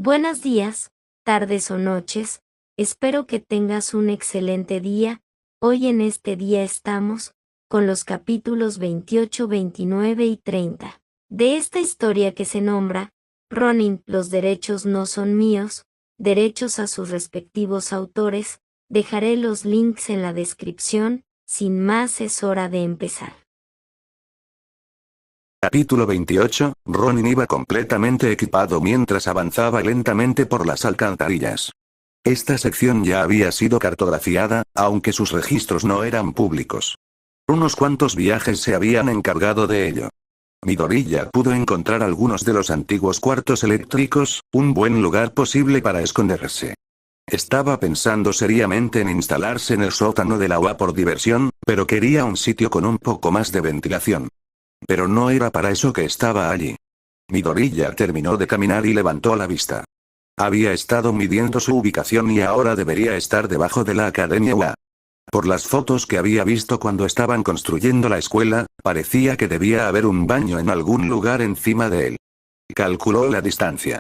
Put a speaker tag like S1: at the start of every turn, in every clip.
S1: Buenos días, tardes o noches, espero que tengas un excelente día. Hoy en este día estamos con los capítulos 28, 29 y 30 de esta historia que se nombra Ronin, los derechos no son míos, derechos a sus respectivos autores. Dejaré los links en la descripción. Sin más, es hora de empezar.
S2: Capítulo 28, Ronin iba completamente equipado mientras avanzaba lentamente por las alcantarillas. Esta sección ya había sido cartografiada, aunque sus registros no eran públicos. Unos cuantos viajes se habían encargado de ello. Midoriya pudo encontrar algunos de los antiguos cuartos eléctricos, un buen lugar posible para esconderse. Estaba pensando seriamente en instalarse en el sótano de la UA por diversión, pero quería un sitio con un poco más de ventilación. Pero no era para eso que estaba allí. Midoriya terminó de caminar y levantó la vista. Había estado midiendo su ubicación y ahora debería estar debajo de la Academia UA. Por las fotos que había visto cuando estaban construyendo la escuela, parecía que debía haber un baño en algún lugar encima de él. Calculó la distancia.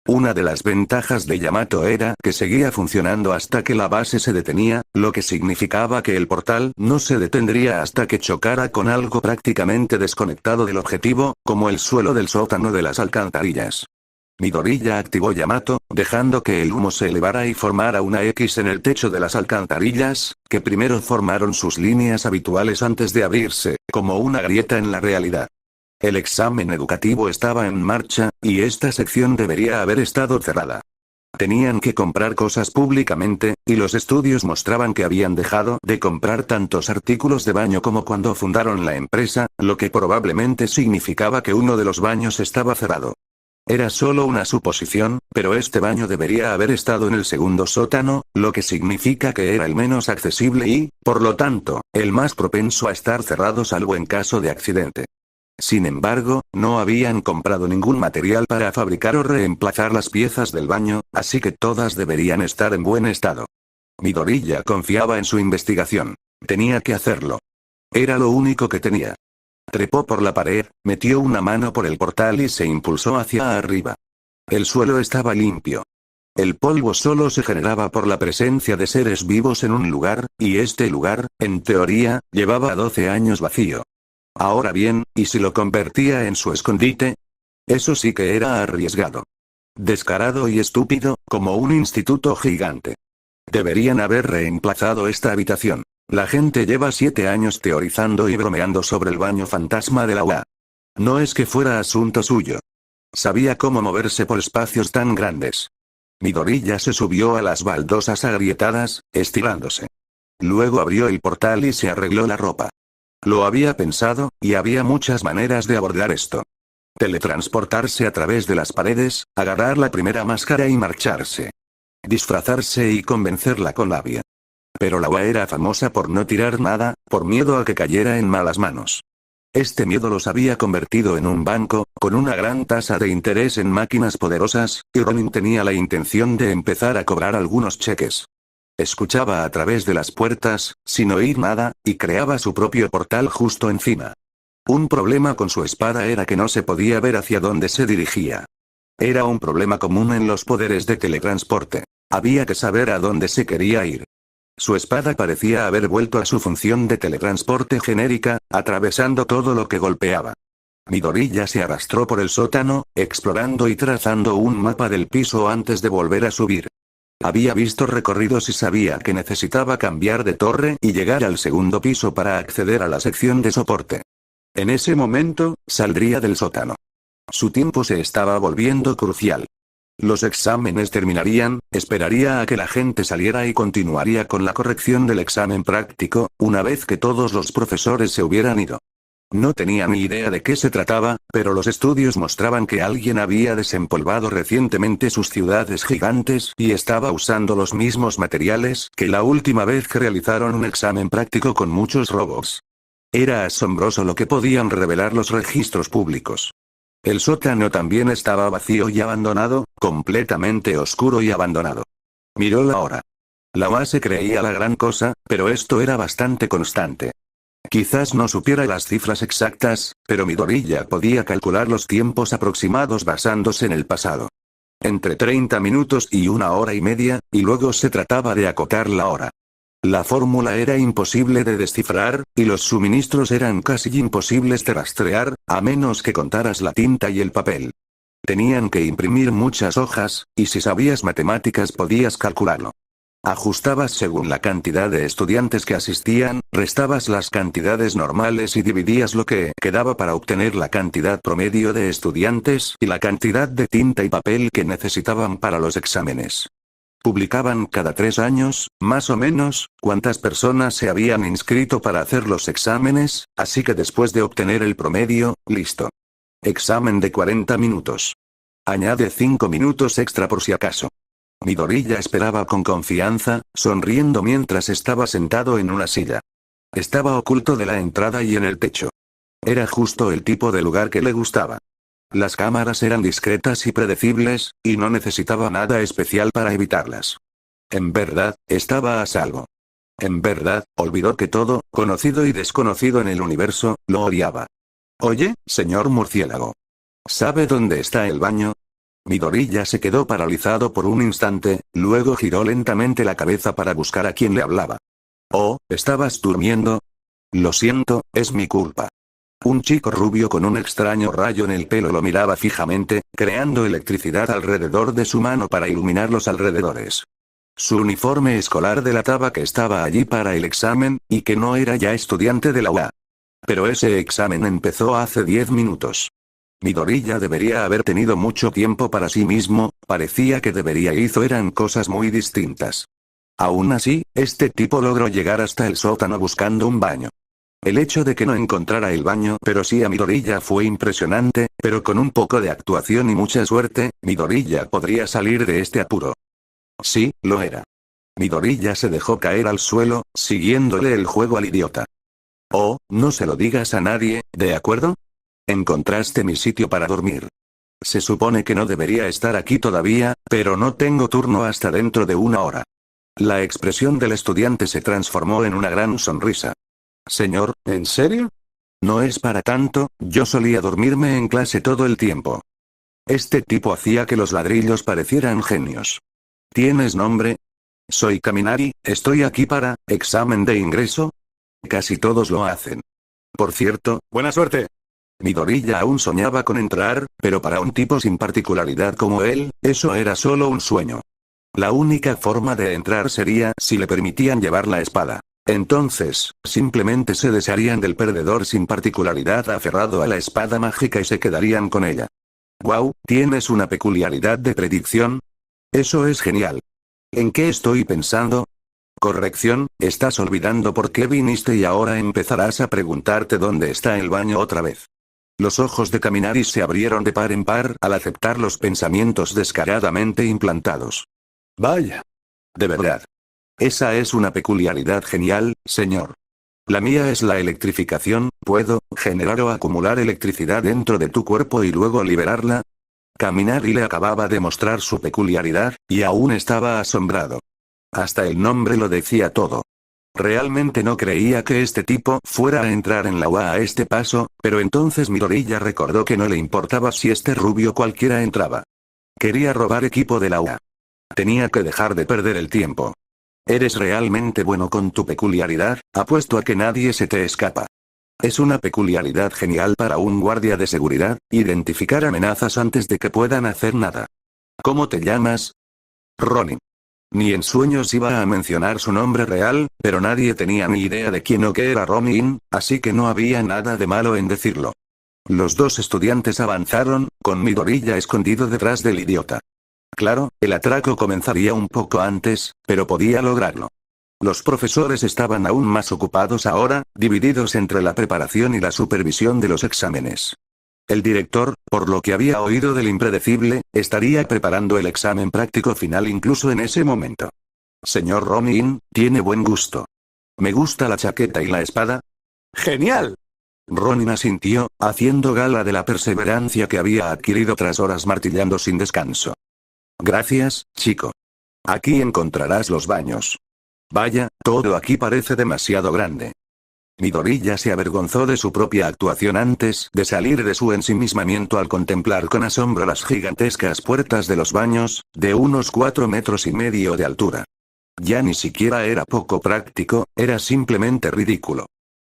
S2: Una de las ventajas de Yamato era que seguía funcionando hasta que la base se detenía, lo que significaba que el portal no se detendría hasta que chocara con algo prácticamente desconectado del objetivo, como el suelo del sótano de las alcantarillas. Midoriya activó Yamato, dejando que el humo se elevara y formara una X en el techo de las alcantarillas, que primero formaron sus líneas habituales antes de abrirse, como una grieta en la realidad. El examen educativo estaba en marcha, y esta sección debería haber estado cerrada. Tenían que comprar cosas públicamente, y los estudios mostraban que habían dejado de comprar tantos artículos de baño como cuando fundaron la empresa, lo que probablemente significaba que uno de los baños estaba cerrado. Era solo una suposición, pero este baño debería haber estado en el segundo sótano, lo que significa que era el menos accesible y, por lo tanto, el más propenso a estar cerrado salvo en caso de accidente. Sin embargo, no habían comprado ningún material para fabricar o reemplazar las piezas del baño, así que todas deberían estar en buen estado. Midoriya confiaba en su investigación. Tenía que hacerlo. Era lo único que tenía. Trepó por la pared, metió una mano por el portal y se impulsó hacia arriba. El suelo estaba limpio. El polvo solo se generaba por la presencia de seres vivos en un lugar, y este lugar, en teoría, llevaba 12 años vacío. Ahora bien, ¿y si lo convertía en su escondite? Eso sí que era arriesgado. Descarado y estúpido, como un instituto gigante. Deberían haber reemplazado esta habitación. La gente lleva 7 años teorizando y bromeando sobre el baño fantasma de la UA. No es que fuera asunto suyo. Sabía cómo moverse por espacios tan grandes. Midoriya se subió a las baldosas agrietadas, estirándose. Luego abrió el portal y se arregló la ropa. Lo había pensado, y había muchas maneras de abordar esto. Teletransportarse a través de las paredes, agarrar la primera máscara y marcharse. Disfrazarse y convencerla con labia. Pero la UA era famosa por no tirar nada, por miedo a que cayera en malas manos. Este miedo los había convertido en un banco, con una gran tasa de interés en máquinas poderosas, y Ronin tenía la intención de empezar a cobrar algunos cheques. Escuchaba a través de las puertas, sin oír nada, y creaba su propio portal justo encima. Un problema con su espada era que no se podía ver hacia dónde se dirigía. Era un problema común en los poderes de teletransporte. Había que saber a dónde se quería ir. Su espada parecía haber vuelto a su función de teletransporte genérica, atravesando todo lo que golpeaba. Midoriya se arrastró por el sótano, explorando y trazando un mapa del piso antes de volver a subir. Había visto recorridos y sabía que necesitaba cambiar de torre y llegar al segundo piso para acceder a la sección de soporte. En ese momento, saldría del sótano. Su tiempo se estaba volviendo crucial. Los exámenes terminarían, esperaría a que la gente saliera y continuaría con la corrección del examen práctico, una vez que todos los profesores se hubieran ido. No tenía ni idea de qué se trataba, pero los estudios mostraban que alguien había desempolvado recientemente sus ciudades gigantes y estaba usando los mismos materiales que la última vez que realizaron un examen práctico con muchos robots. Era asombroso lo que podían revelar los registros públicos. El sótano también estaba vacío y abandonado, completamente oscuro y abandonado. Miró la hora. La base creía la gran cosa, pero esto era bastante constante. Quizás no supiera las cifras exactas, pero Midoriya podía calcular los tiempos aproximados basándose en el pasado. entre 30 minutos y 1 hora y media, y luego se trataba de acotar la hora. La fórmula era imposible de descifrar, y los suministros eran casi imposibles de rastrear, a menos que contaras la tinta y el papel. Tenían que imprimir muchas hojas, y si sabías matemáticas podías calcularlo. Ajustabas según la cantidad de estudiantes que asistían, restabas las cantidades normales y dividías lo que quedaba para obtener la cantidad promedio de estudiantes y la cantidad de tinta y papel que necesitaban para los exámenes. Publicaban cada 3 años, más o menos, cuántas personas se habían inscrito para hacer los exámenes, así que después de obtener el promedio, listo. Examen de 40 minutos. Añade 5 minutos extra por si acaso. Midoriya esperaba con confianza, sonriendo mientras estaba sentado en una silla. Estaba oculto de la entrada y en el techo. Era justo el tipo de lugar que le gustaba. Las cámaras eran discretas y predecibles, y no necesitaba nada especial para evitarlas. En verdad, estaba a salvo. En verdad, olvidó que todo, conocido y desconocido en el universo, lo odiaba. Oye, señor murciélago. ¿Sabe dónde está el baño? Midoriya se quedó paralizado por un instante, luego giró lentamente la cabeza para buscar a quien le hablaba. Oh, ¿estabas durmiendo? Lo siento, es mi culpa. Un chico rubio con un extraño rayo en el pelo lo miraba fijamente, creando electricidad alrededor de su mano para iluminar los alrededores. Su uniforme escolar delataba que estaba allí para el examen, y que no era ya estudiante de la UA. Pero ese examen empezó hace 10 minutos. Midoriya debería haber tenido mucho tiempo para sí mismo, parecía que debería hizo eran cosas muy distintas. Aún así, este tipo logró llegar hasta el sótano buscando un baño. El hecho de que no encontrara el baño pero sí a Midoriya fue impresionante, pero con un poco de actuación y mucha suerte, Midoriya podría salir de este apuro. Sí, lo era. Midoriya se dejó caer al suelo, siguiéndole el juego al idiota. Oh, no se lo digas a nadie, ¿de acuerdo? Encontraste mi sitio para dormir. Se supone que no debería estar aquí todavía, pero no tengo turno hasta dentro de 1 hora. La expresión del estudiante se transformó en una gran sonrisa. Señor, ¿en serio? No es para tanto, yo solía dormirme en clase todo el tiempo. Este tipo hacía que los ladrillos parecieran genios. ¿Tienes nombre? Soy Kaminari, estoy aquí para, examen de ingreso. Casi todos lo hacen. Por cierto, buena suerte. Midoriya aún soñaba con entrar, pero para un tipo sin particularidad como él, eso era solo un sueño. La única forma de entrar sería si le permitían llevar la espada. Entonces, simplemente se desharían del perdedor sin particularidad aferrado a la espada mágica y se quedarían con ella. Wow, ¿tienes una peculiaridad de predicción? Eso es genial. ¿En qué estoy pensando? Corrección, estás olvidando por qué viniste y ahora empezarás a preguntarte dónde está el baño otra vez. Los ojos de Kaminari se abrieron de par en par al aceptar los pensamientos descaradamente implantados. Vaya. De verdad. Esa es una peculiaridad genial, señor. La mía es la electrificación, puedo generar o acumular electricidad dentro de tu cuerpo y luego liberarla. Kaminari le acababa de mostrar su peculiaridad, y aún estaba asombrado. Hasta el nombre lo decía todo. Realmente no creía que este tipo fuera a entrar en la UA a este paso, pero entonces Midoriya recordó que no le importaba si este rubio cualquiera entraba. Quería robar equipo de la UA. Tenía que dejar de perder el tiempo. Eres realmente bueno con tu peculiaridad, apuesto a que nadie se te escapa. Es una peculiaridad genial para un guardia de seguridad, identificar amenazas antes de que puedan hacer nada. ¿Cómo te llamas? Ronin. Ni en sueños iba a mencionar su nombre real, pero nadie tenía ni idea de quién o qué era Ronin, así que no había nada de malo en decirlo. Los dos estudiantes avanzaron, con Midoriya escondido detrás del idiota. Claro, el atraco comenzaría un poco antes, pero podía lograrlo. Los profesores estaban aún más ocupados ahora, divididos entre la preparación y la supervisión de los exámenes. El director, por lo que había oído del impredecible, estaría preparando el examen práctico final incluso en ese momento. Señor Ronin, tiene buen gusto. ¿Me gusta la chaqueta y la espada? ¡Genial! Ronin asintió, haciendo gala de la perseverancia que había adquirido tras horas martillando sin descanso. Gracias, chico. Aquí encontrarás los baños. Vaya, todo aquí parece demasiado grande. Midoriya se avergonzó de su propia actuación antes de salir de su ensimismamiento al contemplar con asombro las gigantescas puertas de los baños, de unos 4,5 metros de altura. Ya ni siquiera era poco práctico, era simplemente ridículo.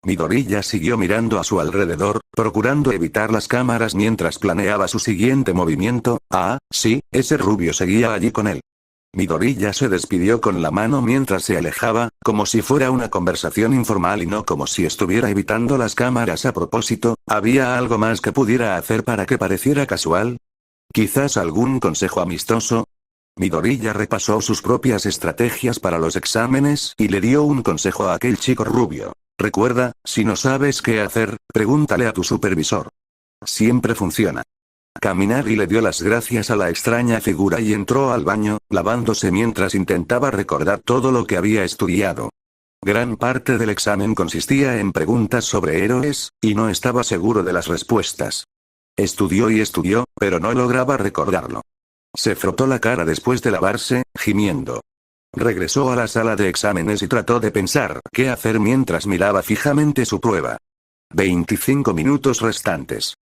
S2: Midoriya siguió mirando a su alrededor, procurando evitar las cámaras mientras planeaba su siguiente movimiento. Ah, sí, ese rubio seguía allí con él. Midoriya se despidió con la mano mientras se alejaba, como si fuera una conversación informal y no como si estuviera evitando las cámaras a propósito. ¿Había algo más que pudiera hacer para que pareciera casual? ¿Quizás algún consejo amistoso? Midoriya repasó sus propias estrategias para los exámenes y le dio un consejo a aquel chico rubio. Recuerda, si no sabes qué hacer, pregúntale a tu supervisor. Siempre funciona. Kaminari le dio las gracias a la extraña figura y entró al baño, lavándose mientras intentaba recordar todo lo que había estudiado. Gran parte del examen consistía en preguntas sobre héroes, y no estaba seguro de las respuestas. Estudió y estudió, pero no lograba recordarlo. Se frotó la cara después de lavarse, gimiendo. Regresó a la sala de exámenes y trató de pensar qué hacer mientras miraba fijamente su prueba. 25 minutos restantes.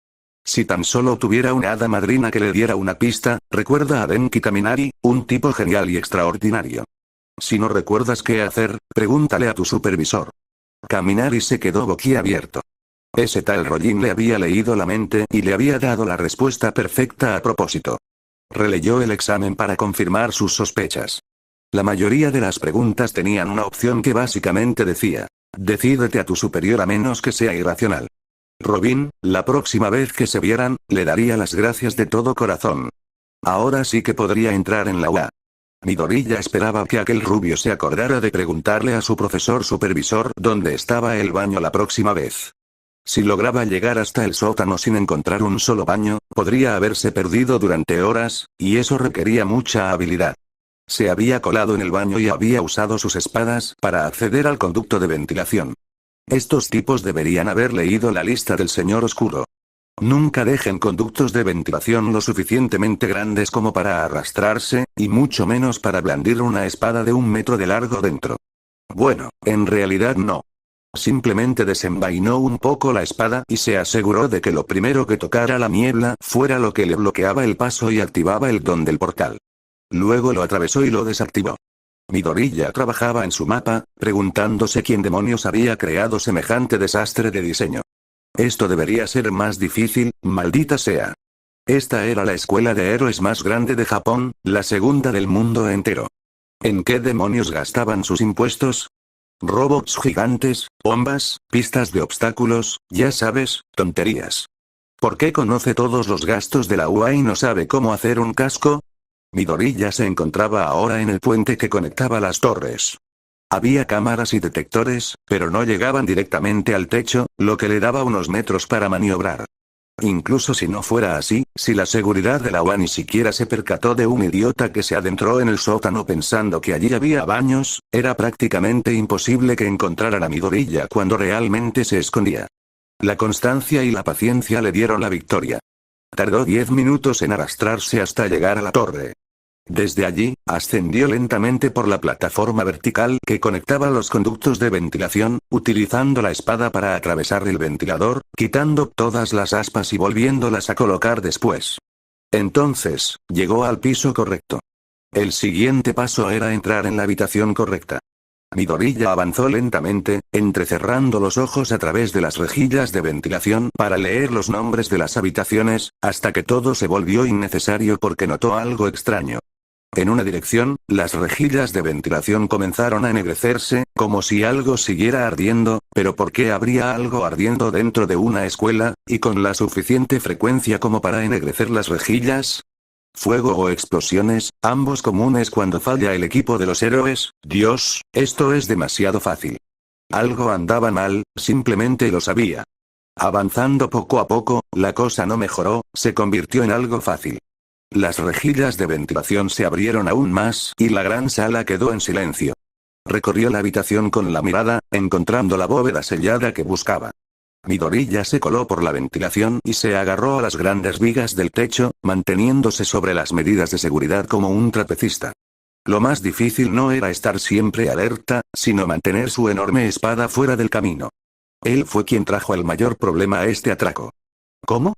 S2: Si tan solo tuviera una hada madrina que le diera una pista, recuerda a Denki Kaminari, un tipo genial y extraordinario. Si no recuerdas qué hacer, pregúntale a tu supervisor. Kaminari se quedó boquiabierto. Ese tal Rojin le había leído la mente y le había dado la respuesta perfecta a propósito. Releyó el examen para confirmar sus sospechas. La mayoría de las preguntas tenían una opción que básicamente decía: decídete a tu superior a menos que sea irracional. Robin, la próxima vez que se vieran, le daría las gracias de todo corazón. Ahora sí que podría entrar en la UA. Midoriya esperaba que aquel rubio se acordara de preguntarle a su profesor supervisor dónde estaba el baño la próxima vez. Si lograba llegar hasta el sótano sin encontrar un solo baño, podría haberse perdido durante horas, y eso requería mucha habilidad. Se había colado en el baño y había usado sus espadas para acceder al conducto de ventilación. Estos tipos deberían haber leído la lista del Señor Oscuro. Nunca dejen conductos de ventilación lo suficientemente grandes como para arrastrarse, y mucho menos para blandir una espada de 1 metro de largo dentro. Bueno, en realidad no. Simplemente desenvainó un poco la espada y se aseguró de que lo primero que tocara la niebla fuera lo que le bloqueaba el paso y activaba el don del portal. Luego lo atravesó y lo desactivó. Midoriya trabajaba en su mapa, preguntándose quién demonios había creado semejante desastre de diseño. Esto debería ser más difícil, maldita sea. Esta era la escuela de héroes más grande de Japón, la segunda del mundo entero. ¿En qué demonios gastaban sus impuestos? Robots gigantes, bombas, pistas de obstáculos, ya sabes, tonterías. ¿Por qué conoce todos los gastos de la UA y no sabe cómo hacer un casco? Midoriya se encontraba ahora en el puente que conectaba las torres. Había cámaras y detectores, pero no llegaban directamente al techo, lo que le daba unos metros para maniobrar. Incluso si no fuera así, si la seguridad de la UA ni siquiera se percató de un idiota que se adentró en el sótano pensando que allí había baños, era prácticamente imposible que encontraran a Midoriya cuando realmente se escondía. La constancia y la paciencia le dieron la victoria. Tardó 10 minutos en arrastrarse hasta llegar a la torre. Desde allí, ascendió lentamente por la plataforma vertical que conectaba los conductos de ventilación, utilizando la espada para atravesar el ventilador, quitando todas las aspas y volviéndolas a colocar después. Entonces, llegó al piso correcto. El siguiente paso era entrar en la habitación correcta. Midoriya avanzó lentamente, entrecerrando los ojos a través de las rejillas de ventilación para leer los nombres de las habitaciones, hasta que todo se volvió innecesario porque notó algo extraño. En una dirección, las rejillas de ventilación comenzaron a ennegrecerse, como si algo siguiera ardiendo, pero ¿por qué habría algo ardiendo dentro de una escuela, y con la suficiente frecuencia como para ennegrecer las rejillas? ¿Fuego o explosiones, ambos comunes cuando falla el equipo de los héroes? Dios, esto es demasiado fácil. Algo andaba mal, simplemente lo sabía. Avanzando poco a poco, la cosa no mejoró, se convirtió en algo fácil. Las rejillas de ventilación se abrieron aún más, y la gran sala quedó en silencio. Recorrió la habitación con la mirada, encontrando la bóveda sellada que buscaba. Midoriya se coló por la ventilación y se agarró a las grandes vigas del techo, manteniéndose sobre las medidas de seguridad como un trapecista. Lo más difícil no era estar siempre alerta, sino mantener su enorme espada fuera del camino. Él fue quien trajo el mayor problema a este atraco. ¿Cómo?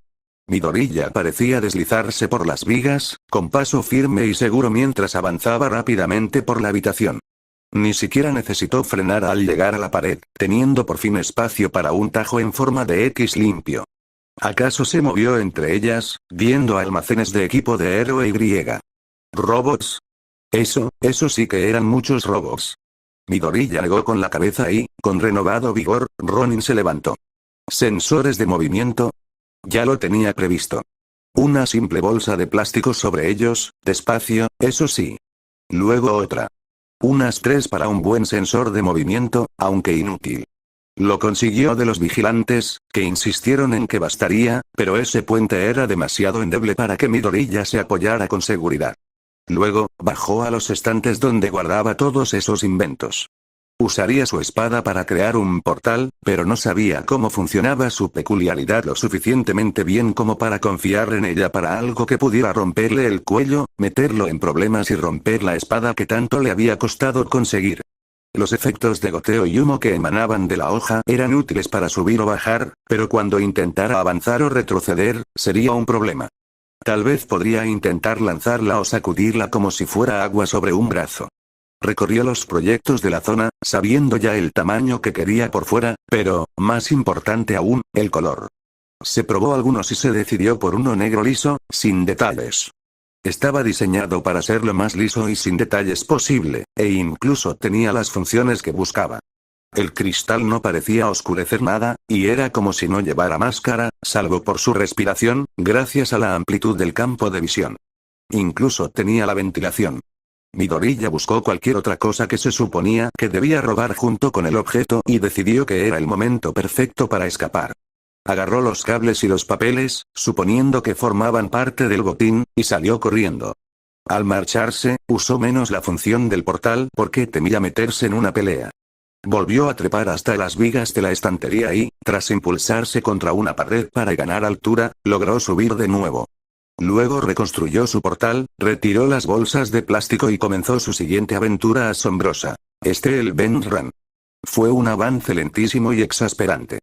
S2: Midoriya parecía deslizarse por las vigas, con paso firme y seguro mientras avanzaba rápidamente por la habitación. Ni siquiera necesitó frenar al llegar a la pared, teniendo por fin espacio para un tajo en forma de X limpio. ¿Acaso se movió entre ellas, viendo almacenes de equipo de héroe Y? ¿Robots? Eso sí que eran muchos robots. Midoriya negó con la cabeza y, con renovado vigor, Ronin se levantó. ¿Sensores de movimiento? Ya lo tenía previsto. Una simple bolsa de plástico sobre ellos, despacio, eso sí. Luego otra. Unas 3 para un buen sensor de movimiento, aunque inútil. Lo consiguió de los vigilantes, que insistieron en que bastaría, pero ese puente era demasiado endeble para que Midoriya se apoyara con seguridad. Luego, bajó a los estantes donde guardaba todos esos inventos. Usaría su espada para crear un portal, pero no sabía cómo funcionaba su peculiaridad lo suficientemente bien como para confiar en ella para algo que pudiera romperle el cuello, meterlo en problemas y romper la espada que tanto le había costado conseguir. Los efectos de goteo y humo que emanaban de la hoja eran útiles para subir o bajar, pero cuando intentara avanzar o retroceder, sería un problema. Tal vez podría intentar lanzarla o sacudirla como si fuera agua sobre un brazo. Recorrió los proyectos de la zona, sabiendo ya el tamaño que quería por fuera, pero, más importante aún, el color. Se probó algunos y se decidió por uno negro liso, sin detalles. Estaba diseñado para ser lo más liso y sin detalles posible, e incluso tenía las funciones que buscaba. El cristal no parecía oscurecer nada, y era como si no llevara máscara, salvo por su respiración, gracias a la amplitud del campo de visión. Incluso tenía la ventilación. Midoriya buscó cualquier otra cosa que se suponía que debía robar junto con el objeto y decidió que era el momento perfecto para escapar. Agarró los cables y los papeles, suponiendo que formaban parte del botín, y salió corriendo. Al marcharse, usó menos la función del portal porque temía meterse en una pelea. Volvió a trepar hasta las vigas de la estantería y, tras impulsarse contra una pared para ganar altura, logró subir de nuevo. Luego reconstruyó su portal, retiró las bolsas de plástico y comenzó su siguiente aventura asombrosa. El Ben Run. Fue un avance lentísimo y exasperante.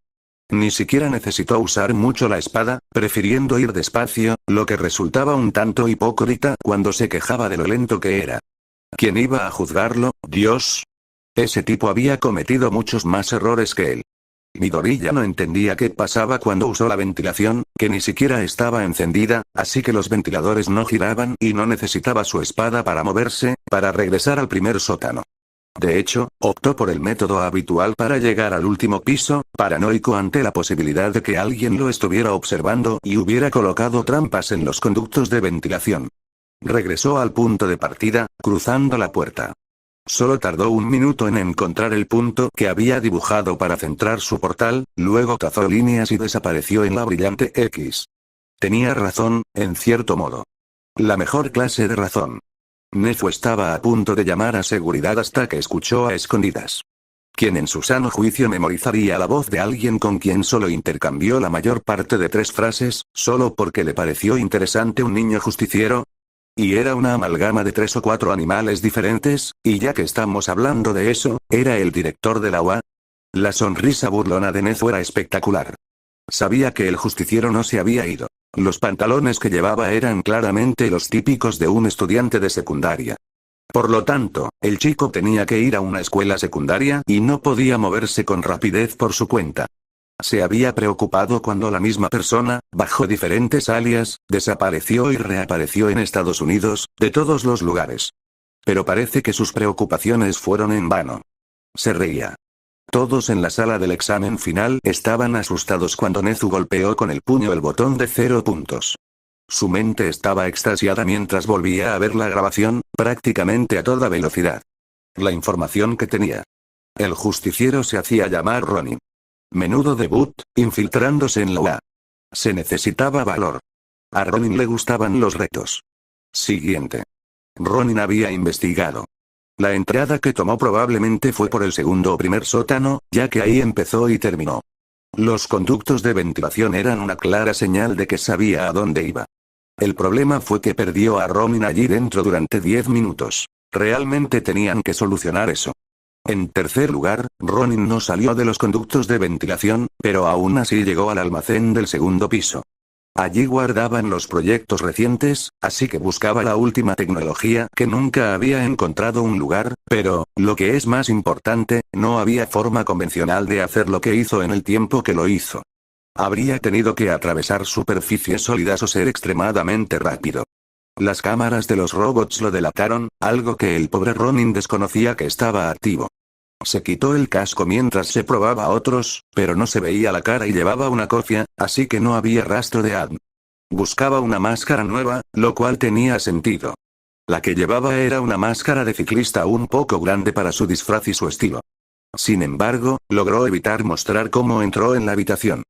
S2: Ni siquiera necesitó usar mucho la espada, prefiriendo ir despacio, lo que resultaba un tanto hipócrita cuando se quejaba de lo lento que era. ¿Quién iba a juzgarlo, Dios? Ese tipo había cometido muchos más errores que él. Midoriya no entendía qué pasaba cuando usó la ventilación, que ni siquiera estaba encendida, así que los ventiladores no giraban y no necesitaba su espada para moverse, para regresar al primer sótano. De hecho, optó por el método habitual para llegar al último piso, paranoico ante la posibilidad de que alguien lo estuviera observando y hubiera colocado trampas en los conductos de ventilación. Regresó al punto de partida, cruzando la puerta. Solo tardó un minuto en encontrar el punto que había dibujado para centrar su portal, luego trazó líneas y desapareció en la brillante X. Tenía razón, en cierto modo. La mejor clase de razón. Nezu estaba a punto de llamar a seguridad hasta que escuchó a escondidas. ¿Quién en su sano juicio memorizaría la voz de alguien con quien solo intercambió la mayor parte de 3 frases, solo porque le pareció interesante un niño justiciero? Y era una amalgama de 3 o 4 animales diferentes, y ya que estamos hablando de eso, ¿era el director de la UA? La sonrisa burlona de Nezu era espectacular. Sabía que el justiciero no se había ido. Los pantalones que llevaba eran claramente los típicos de un estudiante de secundaria. Por lo tanto, el chico tenía que ir a una escuela secundaria y no podía moverse con rapidez por su cuenta. Se había preocupado cuando la misma persona, bajo diferentes alias, desapareció y reapareció en Estados Unidos, de todos los lugares. Pero parece que sus preocupaciones fueron en vano. Se reía. Todos en la sala del examen final estaban asustados cuando Nezu golpeó con el puño el botón de 0 puntos. Su mente estaba extasiada mientras volvía a ver la grabación, prácticamente a toda velocidad. La información que tenía. El justiciero se hacía llamar Ronin. Menudo debut, infiltrándose en la UA. Se necesitaba valor. A Ronin le gustaban los retos. Siguiente. Ronin había investigado. La entrada que tomó probablemente fue por el segundo o primer sótano, ya que ahí empezó y terminó. Los conductos de ventilación eran una clara señal de que sabía a dónde iba. El problema fue que perdió a Ronin allí dentro durante 10 minutos. Realmente tenían que solucionar eso. En tercer lugar, Ronin no salió de los conductos de ventilación, pero aún así llegó al almacén del segundo piso. Allí guardaban los proyectos recientes, así que buscaba la última tecnología que nunca había encontrado un lugar, pero, lo que es más importante, no había forma convencional de hacer lo que hizo en el tiempo que lo hizo. Habría tenido que atravesar superficies sólidas o ser extremadamente rápido. Las cámaras de los robots lo delataron, algo que el pobre Ronin desconocía que estaba activo. Se quitó el casco mientras se probaba otros, pero no se veía la cara y llevaba una cofia, así que no había rastro de Adam. Buscaba una máscara nueva, lo cual tenía sentido. La que llevaba era una máscara de ciclista un poco grande para su disfraz y su estilo. Sin embargo, logró evitar mostrar cómo entró en la habitación.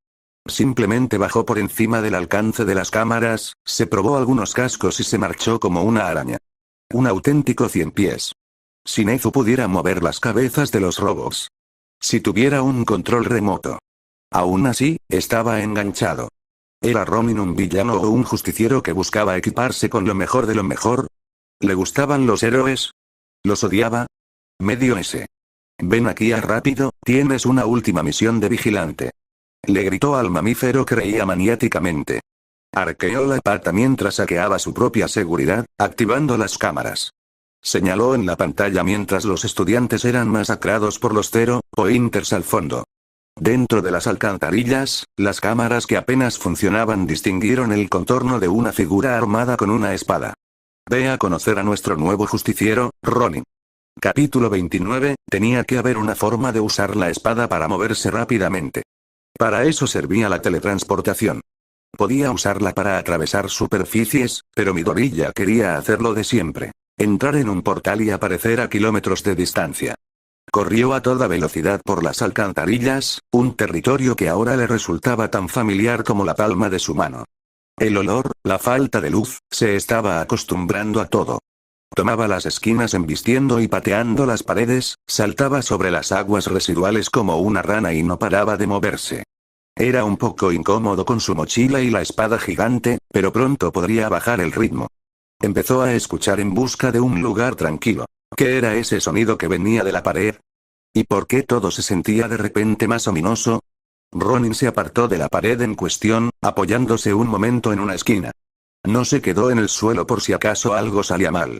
S2: Simplemente bajó por encima del alcance de las cámaras, se probó algunos cascos y se marchó como una araña. Un auténtico ciempiés. Si Nezu pudiera mover las cabezas de los robots. Si tuviera un control remoto. Aún así, estaba enganchado. ¿Era Ronin un villano o un justiciero que buscaba equiparse con lo mejor de lo mejor? ¿Le gustaban los héroes? ¿Los odiaba? Medio ese. Ven aquí rápido, tienes una última misión de vigilante. Le gritó al mamífero que reía maniáticamente. Arqueó la pata mientras saqueaba su propia seguridad, activando las cámaras. Señaló en la pantalla mientras los estudiantes eran masacrados por los Zero Pointers al fondo. Dentro de las alcantarillas, las cámaras que apenas funcionaban distinguieron el contorno de una figura armada con una espada. Ve a conocer a nuestro nuevo justiciero, Ronin. Capítulo 29, tenía que haber una forma de usar la espada para moverse rápidamente. Para eso servía la teletransportación. Podía usarla para atravesar superficies, pero Midoriya quería hacerlo de siempre. Entrar en un portal y aparecer a kilómetros de distancia. Corrió a toda velocidad por las alcantarillas, un territorio que ahora le resultaba tan familiar como la palma de su mano. El olor, la falta de luz, se estaba acostumbrando a todo. Tomaba las esquinas embistiendo y pateando las paredes, saltaba sobre las aguas residuales como una rana y no paraba de moverse. Era un poco incómodo con su mochila y la espada gigante, pero pronto podría bajar el ritmo. Empezó a escuchar en busca de un lugar tranquilo. ¿Qué era ese sonido que venía de la pared? ¿Y por qué todo se sentía de repente más ominoso? Ronin se apartó de la pared en cuestión, apoyándose un momento en una esquina. No se quedó en el suelo por si acaso algo salía mal.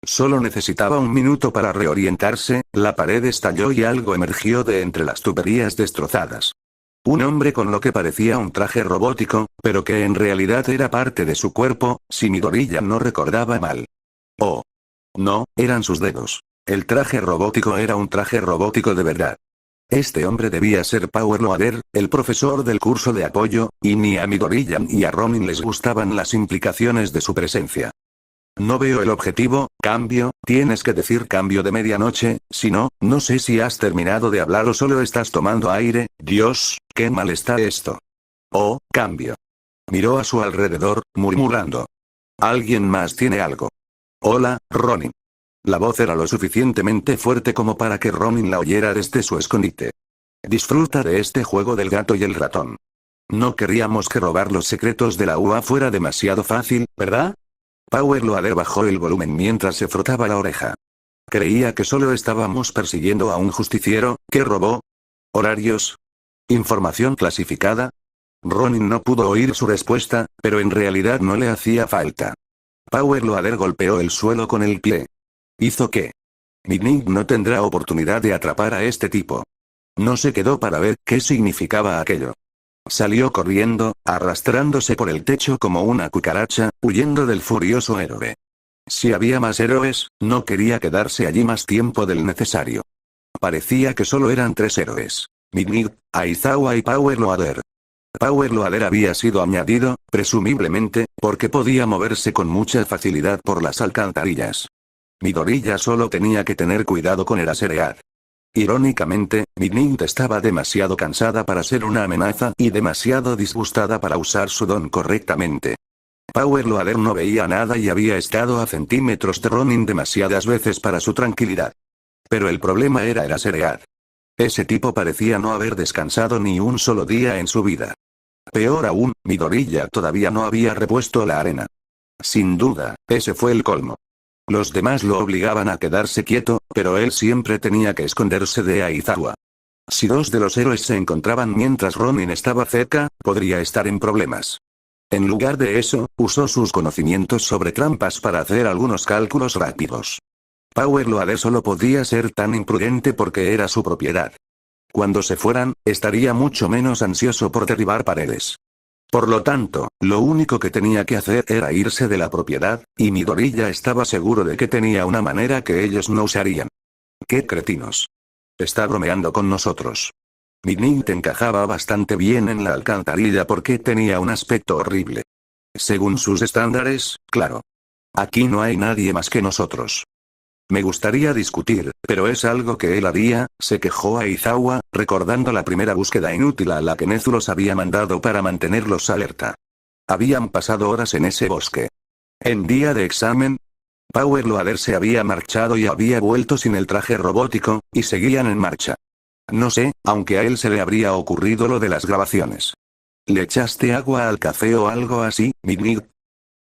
S2: Solo necesitaba un minuto para reorientarse, la pared estalló y algo emergió de entre las tuberías destrozadas. Un hombre con lo que parecía un traje robótico, pero que en realidad era parte de su cuerpo, si Midoriya no recordaba mal. Oh. No, eran sus dedos. El traje robótico era un traje robótico de verdad. Este hombre debía ser Power Loader, el profesor del curso de apoyo, y ni a Midoriya ni a Ronin les gustaban las implicaciones de su presencia. No veo el objetivo, cambio, tienes que decir cambio de medianoche, si no, no sé si has terminado de hablar o solo estás tomando aire, Dios, qué mal está esto. Oh, cambio. Miró a su alrededor, murmurando. Alguien más tiene algo. Hola, Ronin. La voz era lo suficientemente fuerte como para que Ronin la oyera desde su escondite. Disfruta de este juego del gato y el ratón. No queríamos que robar los secretos de la UA fuera demasiado fácil, ¿verdad? Power Loader bajó el volumen mientras se frotaba la oreja. Creía que solo estábamos persiguiendo a un justiciero, ¿que robó? ¿Horarios? ¿Información clasificada? Ronin no pudo oír su respuesta, pero en realidad no le hacía falta. Power Loader golpeó el suelo con el pie. ¿Hizo qué? Midnight no tendrá oportunidad de atrapar a este tipo. No se quedó para ver qué significaba aquello. Salió corriendo, arrastrándose por el techo como una cucaracha, huyendo del furioso héroe. Si había más héroes, no quería quedarse allí más tiempo del necesario. Parecía que solo eran 3 héroes. Midnight, Aizawa y Power Loader. Power Loader había sido añadido, presumiblemente, porque podía moverse con mucha facilidad por las alcantarillas. Midoriya solo tenía que tener cuidado con Eraserhead. Irónicamente, Midnight estaba demasiado cansada para ser una amenaza y demasiado disgustada para usar su don correctamente. Power Loader no veía nada y había estado a centímetros de Ronin demasiadas veces para su tranquilidad. Pero el problema era Eraserhead. Ese tipo parecía no haber descansado ni un solo día en su vida. Peor aún, Midoriya todavía no había repuesto la arena. Sin duda, ese fue el colmo. Los demás lo obligaban a quedarse quieto, pero él siempre tenía que esconderse de Aizawa. Si dos de los héroes se encontraban mientras Ronin estaba cerca, podría estar en problemas. En lugar de eso, usó sus conocimientos sobre trampas para hacer algunos cálculos rápidos. Power Loader solo podía ser tan imprudente porque era su propiedad. Cuando se fueran, estaría mucho menos ansioso por derribar paredes. Por lo tanto, lo único que tenía que hacer era irse de la propiedad, y Midoriya estaba seguro de que tenía una manera que ellos no usarían. ¡Qué cretinos! Está bromeando con nosotros. Midnight encajaba bastante bien en la alcantarilla porque tenía un aspecto horrible. Según sus estándares, claro. Aquí no hay nadie más que nosotros. Me gustaría discutir, pero es algo que él haría, se quejó Aizawa, recordando la primera búsqueda inútil a la que Nezu los había mandado para mantenerlos alerta. Habían pasado horas en ese bosque. En día de examen, Power Loader se había marchado y había vuelto sin el traje robótico, y seguían en marcha. No sé, aunque a él se le habría ocurrido lo de las grabaciones. ¿Le echaste agua al café o algo así, Midnight?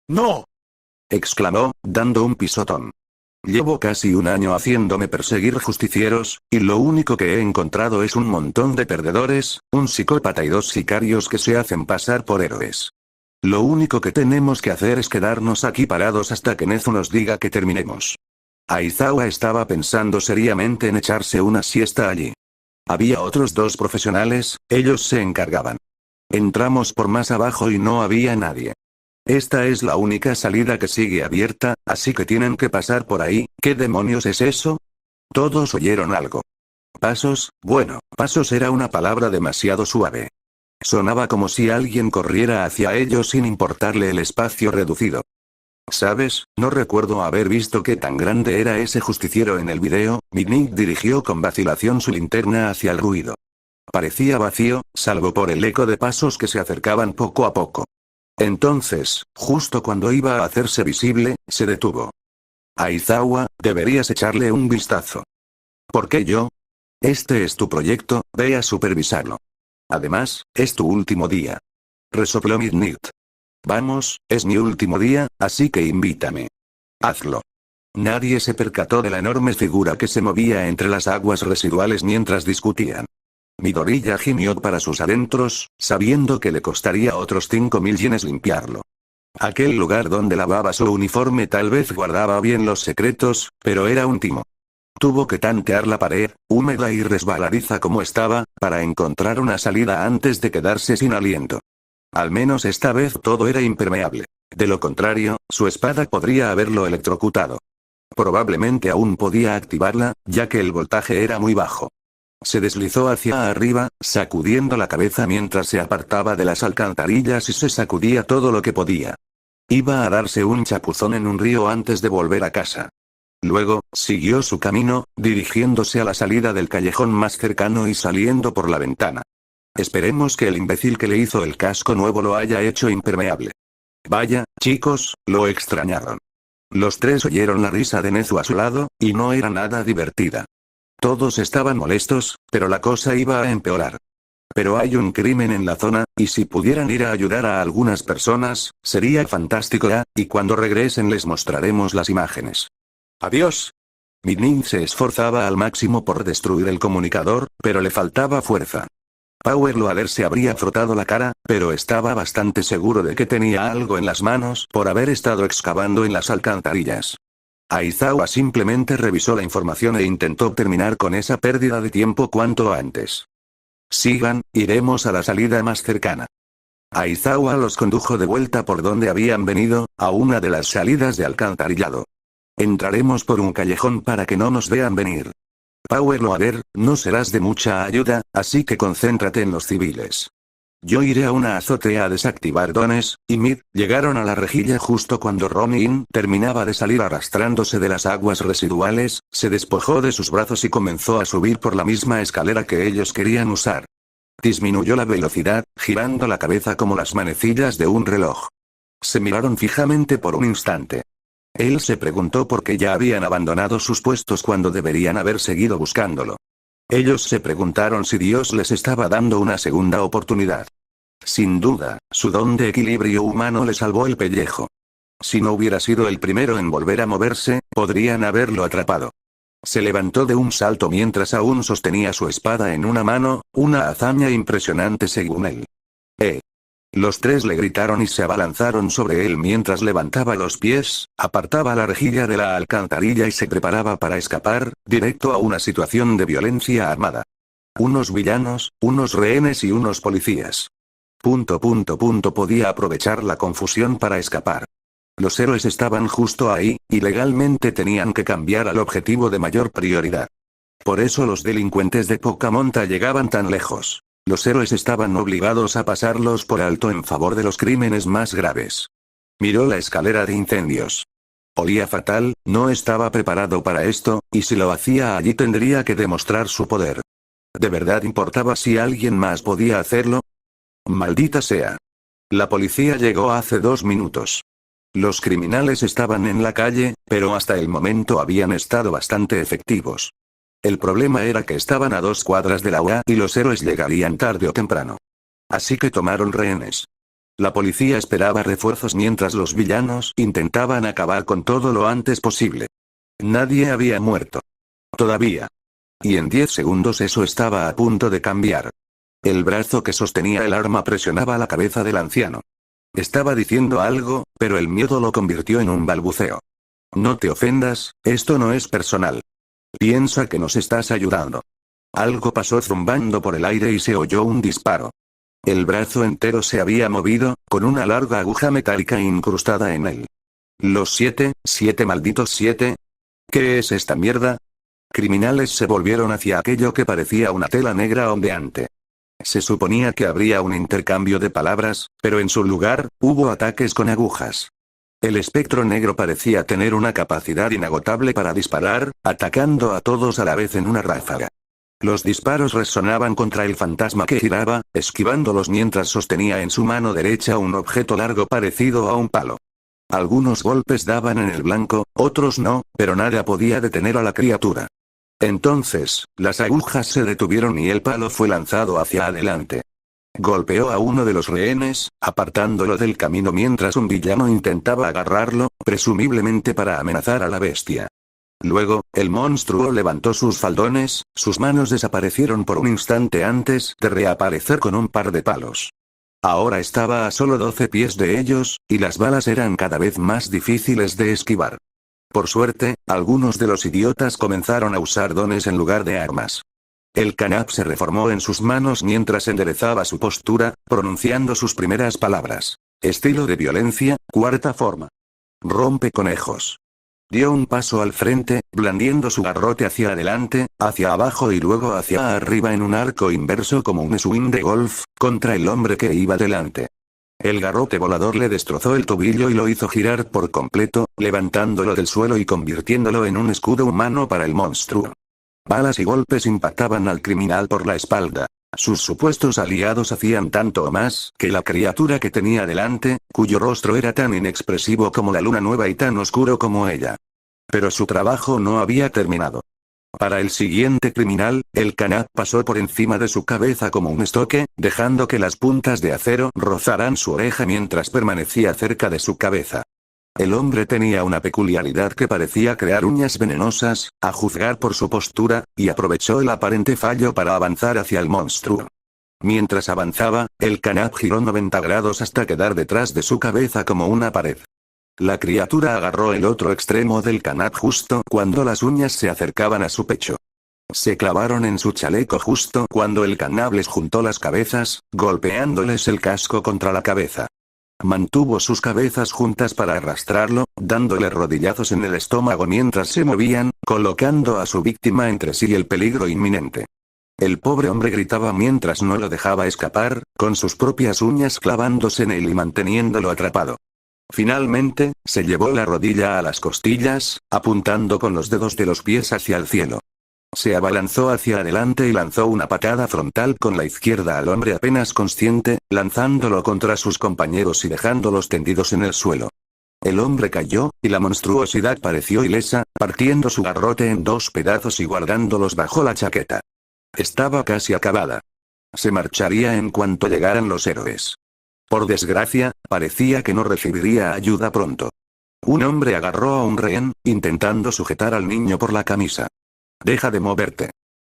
S3: ¡No!
S2: Exclamó, dando un pisotón. Llevo casi un año haciéndome perseguir justicieros, y lo único que he encontrado es un montón de perdedores, un psicópata y dos sicarios que se hacen pasar por héroes. Lo único que tenemos que hacer es quedarnos aquí parados hasta que Nezu nos diga que terminemos. Aizawa estaba pensando seriamente en echarse una siesta allí. Había otros dos profesionales, ellos se encargaban. Entramos por más abajo y no había nadie. Esta es la única salida que sigue abierta, así que tienen que pasar por ahí. ¿Qué demonios es eso? Todos oyeron algo. Pasos, bueno, pasos era una palabra demasiado suave. Sonaba como si alguien corriera hacia ellos sin importarle el espacio reducido. ¿Sabes? No recuerdo haber visto qué tan grande era ese justiciero en el video. Midnight dirigió con vacilación su linterna hacia el ruido. Parecía vacío, salvo por el eco de pasos que se acercaban poco a poco. Entonces, justo cuando iba a hacerse visible, se detuvo. Aizawa, deberías echarle un vistazo. ¿Por qué yo? Este es tu proyecto, ve a supervisarlo. Además, es tu último día. Resopló Midnight. Vamos, es mi último día, así que invítame. Hazlo. Nadie se percató de la enorme figura que se movía entre las aguas residuales mientras discutían. Midoriya gimió para sus adentros, sabiendo que le costaría otros 5.000 yenes limpiarlo. Aquel lugar donde lavaba su uniforme tal vez guardaba bien los secretos, pero era un timo. Tuvo que tantear la pared, húmeda y resbaladiza como estaba, para encontrar una salida antes de quedarse sin aliento. Al menos esta vez todo era impermeable. De lo contrario, su espada podría haberlo electrocutado. Probablemente aún podía activarla, ya que el voltaje era muy bajo. Se deslizó hacia arriba, sacudiendo la cabeza mientras se apartaba de las alcantarillas y se sacudía todo lo que podía. Iba a darse un chapuzón en un río antes de volver a casa. Luego, siguió su camino, dirigiéndose a la salida del callejón más cercano y saliendo por la ventana. Esperemos que el imbécil que le hizo el casco nuevo lo haya hecho impermeable. Vaya, chicos, lo extrañaron. Los tres oyeron la risa de Nezu a su lado, y no era nada divertida. Todos estaban molestos, pero la cosa iba a empeorar. Pero hay un crimen en la zona, y si pudieran ir a ayudar a algunas personas, sería fantástico, y cuando regresen les mostraremos las imágenes. Adiós. Midnight se esforzaba al máximo por destruir el comunicador, pero le faltaba fuerza. Power Loader se habría frotado la cara, pero estaba bastante seguro de que tenía algo en las manos por haber estado excavando en las alcantarillas. Aizawa simplemente revisó la información e intentó terminar con esa pérdida de tiempo cuanto antes. Sigan, iremos a la salida más cercana. Aizawa los condujo de vuelta por donde habían venido, a una de las salidas de alcantarillado. Entraremos por un callejón para que no nos vean venir. Power Loader, no serás de mucha ayuda, así que concéntrate en los civiles. Yo iré a una azotea a desactivar dones, y Mid, llegaron a la rejilla justo cuando Ronin terminaba de salir arrastrándose de las aguas residuales, se despojó de sus brazos y comenzó a subir por la misma escalera que ellos querían usar. Disminuyó la velocidad, girando la cabeza como las manecillas de un reloj. Se miraron fijamente por un instante. Él se preguntó por qué ya habían abandonado sus puestos cuando deberían haber seguido buscándolo. Ellos se preguntaron si Dios les estaba dando una segunda oportunidad. Sin duda, su don de equilibrio humano le salvó el pellejo. Si no hubiera sido el primero en volver a moverse, podrían haberlo atrapado. Se levantó de un salto mientras aún sostenía su espada en una mano, una hazaña impresionante según él. Los tres le gritaron y se abalanzaron sobre él mientras levantaba los pies, apartaba la rejilla de la alcantarilla y se preparaba para escapar, directo a una situación de violencia armada. Unos villanos, unos rehenes y unos policías. Podía aprovechar la confusión para escapar. Los héroes estaban justo ahí, y legalmente tenían que cambiar al objetivo de mayor prioridad. Por eso los delincuentes de poca monta llegaban tan lejos. Los héroes estaban obligados a pasarlos por alto en favor de los crímenes más graves. Miró la escalera de incendios. Olía fatal, no estaba preparado para esto, y si lo hacía allí tendría que demostrar su poder. ¿De verdad importaba si alguien más podía hacerlo? Maldita sea. La policía llegó hace 2 minutos. Los criminales estaban en la calle, pero hasta el momento habían estado bastante efectivos. El problema era que estaban a 2 cuadras de la UA y los héroes llegarían tarde o temprano. Así que tomaron rehenes. La policía esperaba refuerzos mientras los villanos intentaban acabar con todo lo antes posible. Nadie había muerto. Todavía. Y en 10 segundos eso estaba a punto de cambiar. El brazo que sostenía el arma presionaba la cabeza del anciano. Estaba diciendo algo, pero el miedo lo convirtió en un balbuceo. No te ofendas, esto no es personal. Piensa que nos estás ayudando. Algo pasó zumbando por el aire y se oyó un disparo. El brazo entero se había movido, con una larga aguja metálica incrustada en él. Los 7 malditos 7. ¿Qué es esta mierda? Criminales se volvieron hacia aquello que parecía una tela negra ondeante. Se suponía que habría un intercambio de palabras, pero en su lugar, hubo ataques con agujas. El espectro negro parecía tener una capacidad inagotable para disparar, atacando a todos a la vez en una ráfaga. Los disparos resonaban contra el fantasma que giraba, esquivándolos mientras sostenía en su mano derecha un objeto largo parecido a un palo. Algunos golpes daban en el blanco, otros no, pero nada podía detener a la criatura. Entonces, las agujas se detuvieron y el palo fue lanzado hacia adelante. Golpeó a uno de los rehenes, apartándolo del camino mientras un villano intentaba agarrarlo, presumiblemente para amenazar a la bestia. Luego, el monstruo levantó sus faldones, sus manos desaparecieron por un instante antes de reaparecer con un par de palos. Ahora estaba a solo 12 pies de ellos, y las balas eran cada vez más difíciles de esquivar. Por suerte, algunos de los idiotas comenzaron a usar dones en lugar de armas. El canap se reformó en sus manos mientras enderezaba su postura, pronunciando sus primeras palabras. Estilo de violencia, 4ª forma. Rompe conejos. Dio un paso al frente, blandiendo su garrote hacia adelante, hacia abajo y luego hacia arriba en un arco inverso como un swing de golf, contra el hombre que iba delante. El garrote volador le destrozó el tobillo y lo hizo girar por completo, levantándolo del suelo y convirtiéndolo en un escudo humano para el monstruo. Balas y golpes impactaban al criminal por la espalda. Sus supuestos aliados hacían tanto o más que la criatura que tenía delante, cuyo rostro era tan inexpresivo como la luna nueva y tan oscuro como ella. Pero su trabajo no había terminado. Para el siguiente criminal, el canap pasó por encima de su cabeza como un estoque, dejando que las puntas de acero rozaran su oreja mientras permanecía cerca de su cabeza. El hombre tenía una peculiaridad que parecía crear uñas venenosas, a juzgar por su postura, y aprovechó el aparente fallo para avanzar hacia el monstruo. Mientras avanzaba, el canap giró 90 grados hasta quedar detrás de su cabeza como una pared. La criatura agarró el otro extremo del canap justo cuando las uñas se acercaban a su pecho. Se clavaron en su chaleco justo cuando el canap les juntó las cabezas, golpeándoles el casco contra la cabeza. Mantuvo sus cabezas juntas para arrastrarlo, dándole rodillazos en el estómago mientras se movían, colocando a su víctima entre sí y el peligro inminente. El pobre hombre gritaba mientras no lo dejaba escapar, con sus propias uñas clavándose en él y manteniéndolo atrapado. Finalmente, se llevó la rodilla a las costillas, apuntando con los dedos de los pies hacia el cielo. Se abalanzó hacia adelante y lanzó una patada frontal con la izquierda al hombre apenas consciente, lanzándolo contra sus compañeros y dejándolos tendidos en el suelo. El hombre cayó, y la monstruosidad pareció ilesa, partiendo su garrote en 2 pedazos y guardándolos bajo la chaqueta. Estaba casi acabada. Se marcharía en cuanto llegaran los héroes. Por desgracia, parecía que no recibiría ayuda pronto. Un hombre agarró a un rehén, intentando sujetar al niño por la camisa. Deja de moverte.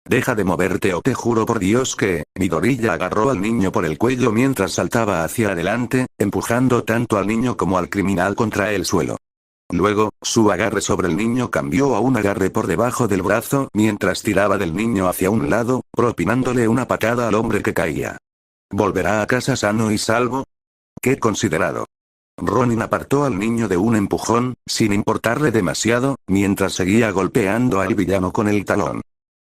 S2: Deja de moverte o te juro por Dios que, Midoriya agarró al niño por el cuello mientras saltaba hacia adelante, empujando tanto al niño como al criminal contra el suelo. Luego, su agarre sobre el niño cambió a un agarre por debajo del brazo mientras tiraba del niño hacia un lado, propinándole una patada al hombre que caía. ¿Volverá a casa sano y salvo? ¡Qué considerado! Ronin apartó al niño de un empujón, sin importarle demasiado, mientras seguía golpeando al villano con el talón.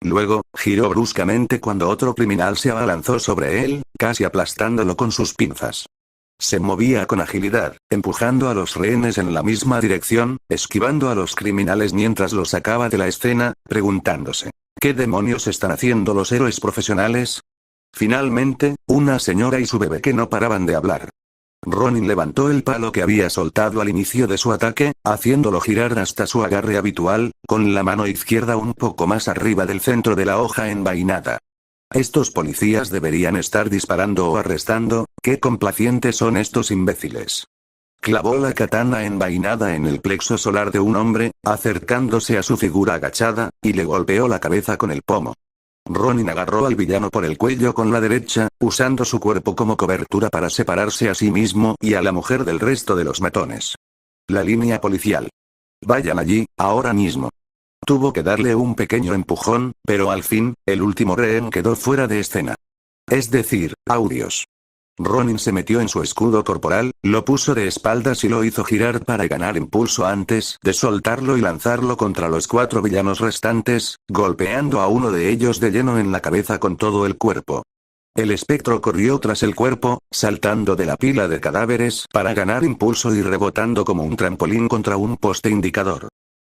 S2: Luego, giró bruscamente cuando otro criminal se abalanzó sobre él, casi aplastándolo con sus pinzas. Se movía con agilidad, empujando a los rehenes en la misma dirección, esquivando a los criminales mientras los sacaba de la escena, preguntándose, ¿qué demonios están haciendo los héroes profesionales? Finalmente, una señora y su bebé que no paraban de hablar. Ronin levantó el palo que había soltado al inicio de su ataque, haciéndolo girar hasta su agarre habitual, con la mano izquierda un poco más arriba del centro de la hoja envainada. Estos policías deberían estar disparando o arrestando, qué complacientes son estos imbéciles. Clavó la katana envainada en el plexo solar de un hombre, acercándose a su figura agachada, y le golpeó la cabeza con el pomo. Ronin agarró al villano por el cuello con la derecha, usando su cuerpo como cobertura para separarse a sí mismo y a la mujer del resto de los matones. La línea policial. Vayan allí, ahora mismo. Tuvo que darle un pequeño empujón, pero al fin, el último rehén quedó fuera de escena. Es decir, audios. Ronin se metió en su escudo corporal, lo puso de espaldas y lo hizo girar para ganar impulso antes de soltarlo y lanzarlo contra los 4 villanos restantes, golpeando a uno de ellos de lleno en la cabeza con todo el cuerpo. El espectro corrió tras el cuerpo, saltando de la pila de cadáveres para ganar impulso y rebotando como un trampolín contra un poste indicador.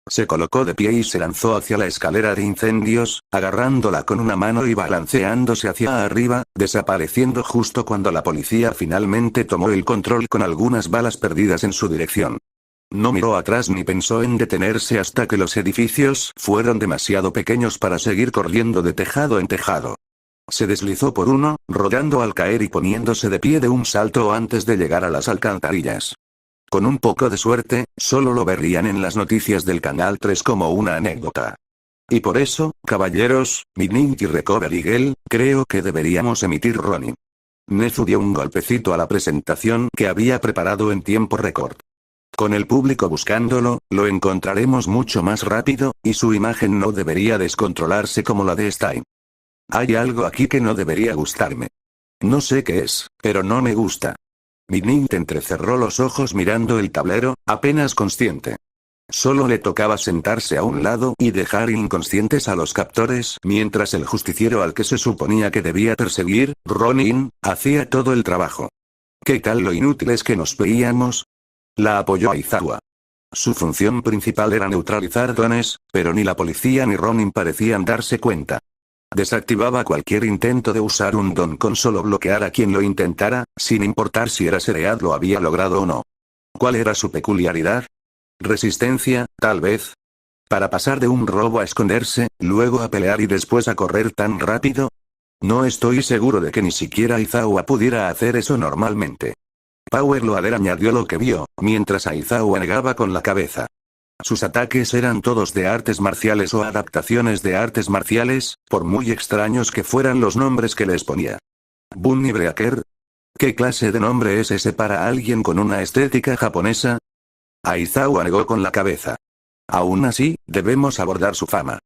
S2: Se colocó de pie y se lanzó hacia la escalera de incendios, agarrándola con una mano y balanceándose hacia arriba, desapareciendo justo cuando la policía finalmente tomó el control con algunas balas perdidas en su dirección. No miró atrás ni pensó en detenerse hasta que los edificios fueron demasiado pequeños para seguir corriendo de tejado en tejado. Se deslizó por uno, rodando al caer y poniéndose de pie de un salto antes de llegar a las alcantarillas. Con un poco de suerte, solo lo verían en las noticias del Canal 3 como una anécdota. Y por eso, caballeros, Midnight y Recovery Girl, creo que deberíamos emitir Ronin. Nezu dio un golpecito a la presentación que había preparado en tiempo récord. Con el público buscándolo, lo encontraremos mucho más rápido, y su imagen no debería descontrolarse como la de Stein. Hay algo aquí que no debería gustarme. No sé qué es, pero no me gusta. Midnight entrecerró los ojos mirando el tablero, apenas consciente. Solo le tocaba sentarse a un lado y dejar inconscientes a los captores mientras el justiciero al que se suponía que debía perseguir, Ronin, hacía todo el trabajo. ¿Qué tal lo inútiles que nos veíamos? La apoyó Aizawa. Su función principal era neutralizar dones, pero ni la policía ni Ronin parecían darse cuenta. Desactivaba cualquier intento de usar un don con solo bloquear a quien lo intentara, sin importar si era Seread lo había logrado o no. ¿Cuál era su peculiaridad? Resistencia, tal vez. Para pasar de un robo a esconderse, luego a pelear y después a correr tan rápido. No estoy seguro de que ni siquiera Aizawa pudiera hacer eso normalmente. Power Loader añadió lo que vio, mientras Aizawa negaba con la cabeza. Sus ataques eran todos de artes marciales o adaptaciones de artes marciales, por muy extraños que fueran los nombres que les ponía. Bunny Breaker. ¿Qué clase de nombre es ese para alguien con una estética japonesa? Aizawa negó con la cabeza. Aún así, debemos abordar su fama.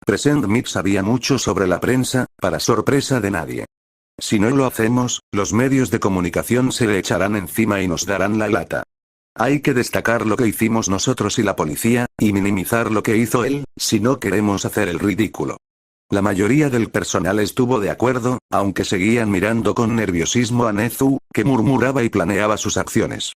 S2: Present Meat sabía mucho sobre la prensa, para sorpresa de nadie. Si no lo hacemos, los medios de comunicación se le echarán encima y nos darán la lata. Hay que destacar lo que hicimos nosotros y la policía, y minimizar lo que hizo él, si no queremos hacer el ridículo. La mayoría del personal estuvo de acuerdo, aunque seguían mirando con nerviosismo a Nezu, que murmuraba y planeaba sus acciones.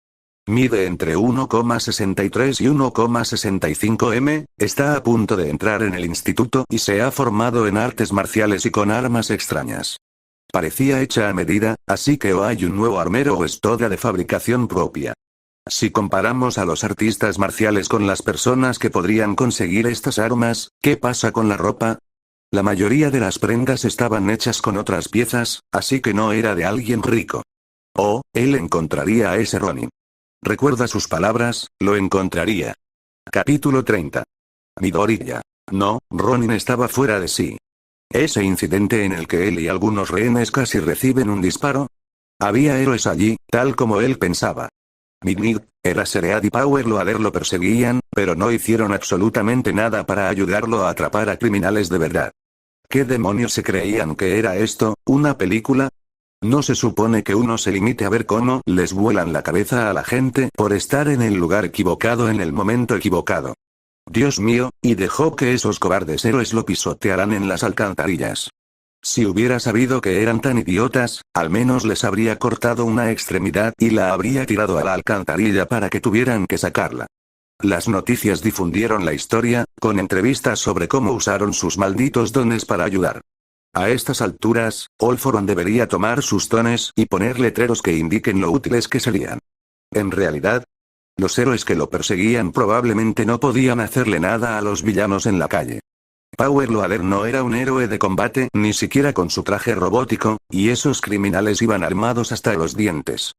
S2: Mide entre 1,63 y 1,65 m, está a punto de entrar en el instituto y se ha formado en artes marciales y con armas extrañas. Parecía hecha a medida, así que o hay un nuevo armero o es toda de fabricación propia. Si comparamos a los artistas marciales con las personas que podrían conseguir estas armas, ¿qué pasa con la ropa? La mayoría de las prendas estaban hechas con otras piezas, así que no era de alguien rico. Él encontraría a ese Ronin. Recuerda sus palabras, lo encontraría. Capítulo 30. Midoriya. No, Ronin estaba fuera de sí. Ese incidente en el que él y algunos rehenes casi reciben un disparo. Había héroes allí, tal como él pensaba. Midnight, Eraserhead y Power Loader lo perseguían, pero no hicieron absolutamente nada para ayudarlo a atrapar a criminales de verdad. ¿Qué demonios se creían que era esto, una película? ¿No se supone que uno se limite a ver cómo les vuelan la cabeza a la gente por estar en el lugar equivocado en el momento equivocado? Dios mío, y dejó que esos cobardes héroes lo pisotearan en las alcantarillas. Si hubiera sabido que eran tan idiotas, al menos les habría cortado una extremidad y la habría tirado a la alcantarilla para que tuvieran que sacarla. Las noticias difundieron la historia, con entrevistas sobre cómo usaron sus malditos dones para ayudar. A estas alturas, All For One debería tomar sus dones y poner letreros que indiquen lo útiles que serían. En realidad, los héroes que lo perseguían probablemente no podían hacerle nada a los villanos en la calle. Power Loader no era un héroe de combate, ni siquiera con su traje robótico, y esos criminales iban armados hasta los dientes.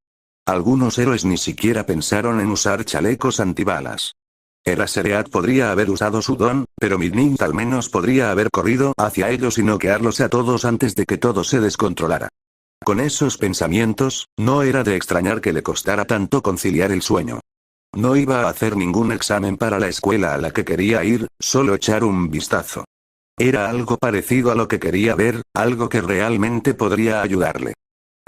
S2: Algunos héroes ni siquiera pensaron en usar chalecos antibalas. Eraserhead podría haber usado su don, pero Midnight al menos podría haber corrido hacia ellos y noquearlos a todos antes de que todo se descontrolara. Con esos pensamientos, no era de extrañar que le costara tanto conciliar el sueño. No iba a hacer ningún examen para la escuela a la que quería ir, solo echar un vistazo. Era algo parecido a lo que quería ver, algo que realmente podría ayudarle.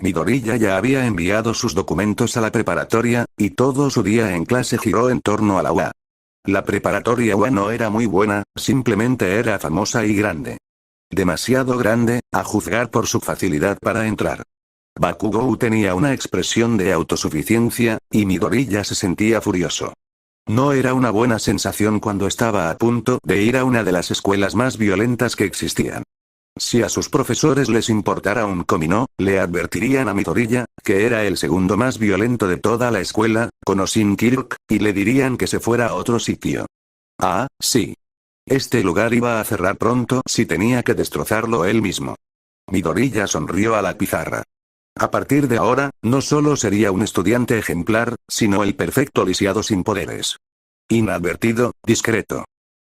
S2: Midoriya ya había enviado sus documentos a la preparatoria, y todo su día en clase giró en torno a la UA. La preparatoria UA no era muy buena, simplemente era famosa y grande. Demasiado grande, a juzgar por su facilidad para entrar. Bakugou tenía una expresión de autosuficiencia, y Midoriya se sentía furioso. No era una buena sensación cuando estaba a punto de ir a una de las escuelas más violentas que existían. Si a sus profesores les importara un comino, le advertirían a Midoriya, que era el segundo más violento de toda la escuela, con Osin Kirk, y le dirían que se fuera a otro sitio. Ah, sí. Este lugar iba a cerrar pronto si tenía que destrozarlo él mismo. Midoriya sonrió a la pizarra. A partir de ahora, no solo sería un estudiante ejemplar, sino el perfecto lisiado sin poderes. Inadvertido, discreto.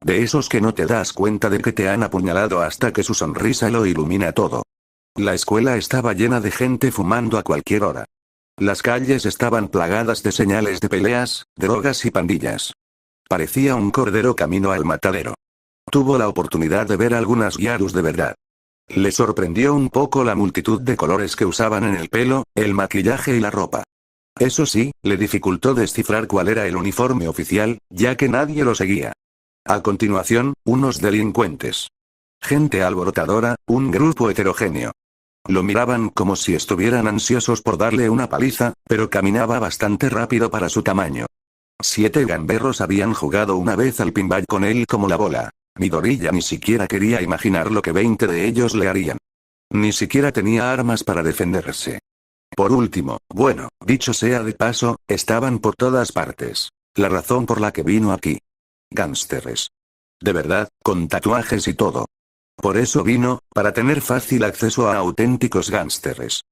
S2: De esos que no te das cuenta de que te han apuñalado hasta que su sonrisa lo ilumina todo. La escuela estaba llena de gente fumando a cualquier hora. Las calles estaban plagadas de señales de peleas, drogas y pandillas. Parecía un cordero camino al matadero. Tuvo la oportunidad de ver algunas gyarus de verdad. Le sorprendió un poco la multitud de colores que usaban en el pelo, el maquillaje y la ropa. Eso sí, le dificultó descifrar cuál era el uniforme oficial, ya que nadie lo seguía. A continuación, unos delincuentes. Gente alborotadora, un grupo heterogéneo. Lo miraban como si estuvieran ansiosos por darle una paliza, pero caminaba bastante rápido para su tamaño. 7 gamberros habían jugado una vez al pinball con él como la bola. Midoriya ni siquiera quería imaginar lo que 20 de ellos le harían. Ni siquiera tenía armas para defenderse. Por último, bueno, dicho sea de paso, estaban por todas partes. La razón por la que vino aquí. Gánsteres. De verdad, con tatuajes y todo. Por eso vino, para tener fácil acceso a auténticos gánsteres.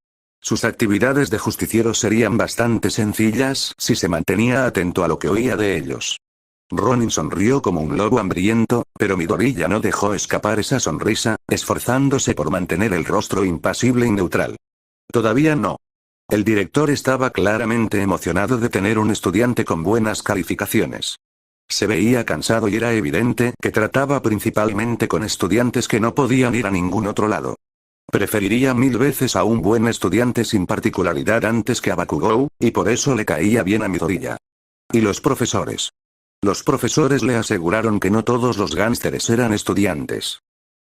S2: Sus actividades de justiciero serían bastante sencillas si se mantenía atento a lo que oía de ellos. Ronin sonrió como un lobo hambriento, pero Midoriya no dejó escapar esa sonrisa, esforzándose por mantener el rostro impasible y neutral. Todavía no. El director estaba claramente emocionado de tener un estudiante con buenas calificaciones. Se veía cansado y era evidente que trataba principalmente con estudiantes que no podían ir a ningún otro lado. Preferiría 1000 veces a un buen estudiante sin particularidad antes que a Bakugou, y por eso le caía bien a Midoriya. ¿Y los profesores? Los profesores le aseguraron que no todos los gánsteres eran estudiantes.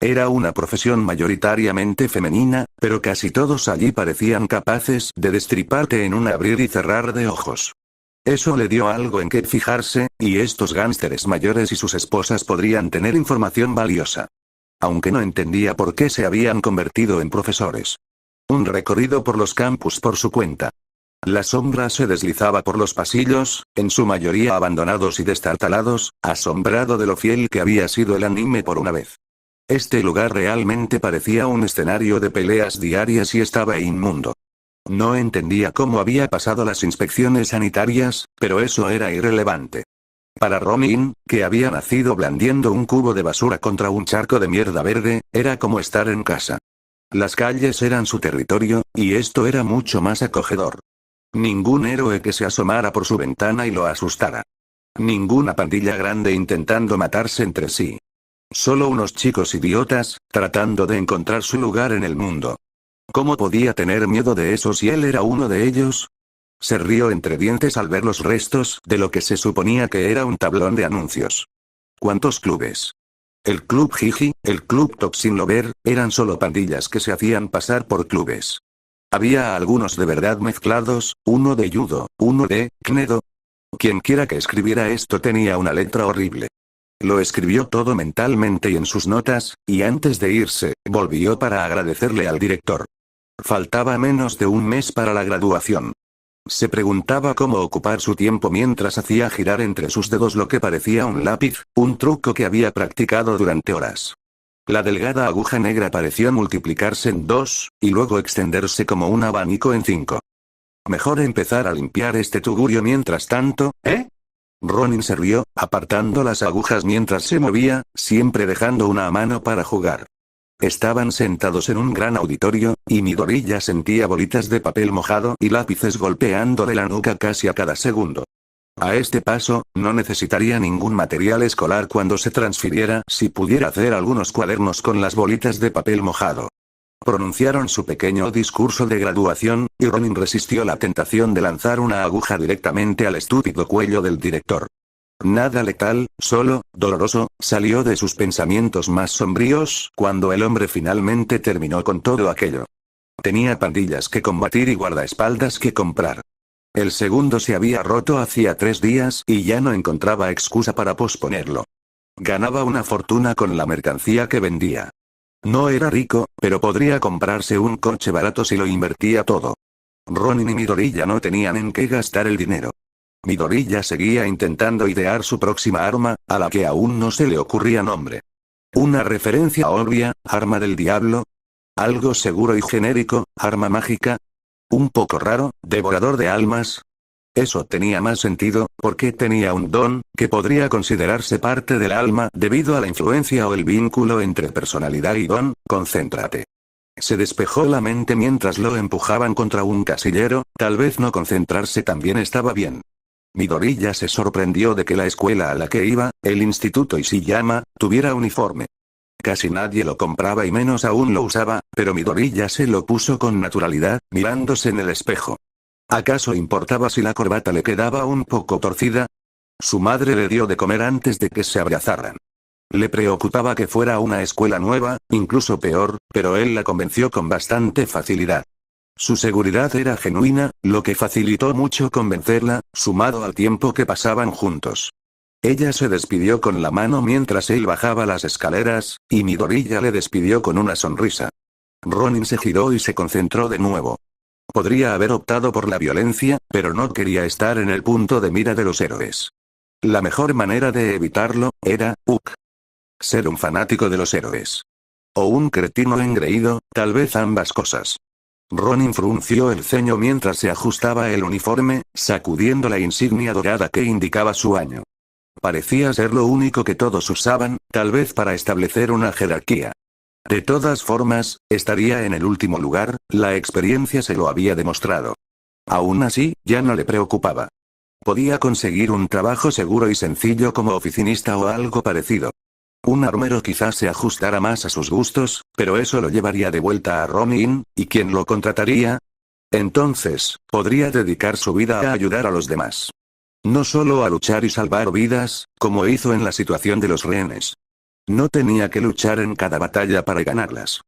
S2: Era una profesión mayoritariamente femenina, pero casi todos allí parecían capaces de destriparte en un abrir y cerrar de ojos. Eso le dio algo en que fijarse, y estos gánsteres mayores y sus esposas podrían tener información valiosa. Aunque no entendía por qué se habían convertido en profesores. Un recorrido por los campus por su cuenta. La sombra se deslizaba por los pasillos, en su mayoría abandonados y destartalados, asombrado de lo fiel que había sido el anime por una vez. Este lugar realmente parecía un escenario de peleas diarias y estaba inmundo. No entendía cómo había pasado las inspecciones sanitarias, pero eso era irrelevante. Para Ronin, que había nacido blandiendo un cubo de basura contra un charco de mierda verde, era como estar en casa. Las calles eran su territorio, y esto era mucho más acogedor. Ningún héroe que se asomara por su ventana y lo asustara. Ninguna pandilla grande intentando matarse entre sí. Solo unos chicos idiotas, tratando de encontrar su lugar en el mundo. ¿Cómo podía tener miedo de eso si él era uno de ellos? Se rió entre dientes al ver los restos de lo que se suponía que era un tablón de anuncios. ¿Cuántos clubes? El Club Jiji, el Club Toxin Lover, eran solo pandillas que se hacían pasar por clubes. Había algunos de verdad mezclados, uno de judo, uno de knedo. Quienquiera que escribiera esto tenía una letra horrible. Lo escribió todo mentalmente y en sus notas, y antes de irse, volvió para agradecerle al director. Faltaba menos de un mes para la graduación. Se preguntaba cómo ocupar su tiempo mientras hacía girar entre sus dedos lo que parecía un lápiz, un truco que había practicado durante horas. La delgada aguja negra pareció multiplicarse en 2, y luego extenderse como un abanico en 5. Mejor empezar a limpiar este tugurio mientras tanto, ¿eh? Ronin se rió, apartando las agujas mientras se movía, siempre dejando una a mano para jugar. Estaban sentados en un gran auditorio, y Midori ya sentía bolitas de papel mojado y lápices golpeándole la nuca casi a cada segundo. A este paso, no necesitaría ningún material escolar cuando se transfiriera si pudiera hacer algunos cuadernos con las bolitas de papel mojado. Pronunciaron su pequeño discurso de graduación, y Ronin resistió la tentación de lanzar una aguja directamente al estúpido cuello del director. Nada letal, solo, doloroso, salió de sus pensamientos más sombríos cuando el hombre finalmente terminó con todo aquello. Tenía pandillas que combatir y guardaespaldas que comprar. El segundo se había roto hacía 3 días y ya no encontraba excusa para posponerlo. Ganaba una fortuna con la mercancía que vendía. No era rico, pero podría comprarse un coche barato si lo invertía todo. Ronin y Midori ya no tenían en qué gastar el dinero. Midori ya seguía intentando idear su próxima arma, a la que aún no se le ocurría nombre. Una referencia obvia, arma del diablo. Algo seguro y genérico, arma mágica. Un poco raro, devorador de almas. Eso tenía más sentido, porque tenía un don, que podría considerarse parte del alma debido a la influencia o el vínculo entre personalidad y don. Concéntrate. Se despejó la mente mientras lo empujaban contra un casillero, tal vez no concentrarse también estaba bien. Midori ya se sorprendió de que la escuela a la que iba, el Instituto Ishiyama, tuviera uniforme. Casi nadie lo compraba y menos aún lo usaba, pero Midori ya se lo puso con naturalidad, mirándose en el espejo. ¿Acaso importaba si la corbata le quedaba un poco torcida? Su madre le dio de comer antes de que se abrazaran. Le preocupaba que fuera una escuela nueva, incluso peor, pero él la convenció con bastante facilidad. Su seguridad era genuina, lo que facilitó mucho convencerla, sumado al tiempo que pasaban juntos. Ella se despidió con la mano mientras él bajaba las escaleras, y Midori ya le despidió con una sonrisa. Ronin se giró y se concentró de nuevo. Podría haber optado por la violencia, pero no quería estar en el punto de mira de los héroes. La mejor manera de evitarlo, era, ser un fanático de los héroes. O un cretino engreído, tal vez ambas cosas. Ronin frunció el ceño mientras se ajustaba el uniforme, sacudiendo la insignia dorada que indicaba su año. Parecía ser lo único que todos usaban, tal vez para establecer una jerarquía. De todas formas, estaría en el último lugar, la experiencia se lo había demostrado. Aún así, ya no le preocupaba. Podía conseguir un trabajo seguro y sencillo como oficinista o algo parecido. Un armero quizás se ajustara más a sus gustos, pero eso lo llevaría de vuelta a Ronin, ¿y quién lo contrataría? Entonces, podría dedicar su vida a ayudar a los demás. No solo a luchar y salvar vidas, como hizo en la situación de los rehenes. No tenía que luchar en cada batalla para ganarlas.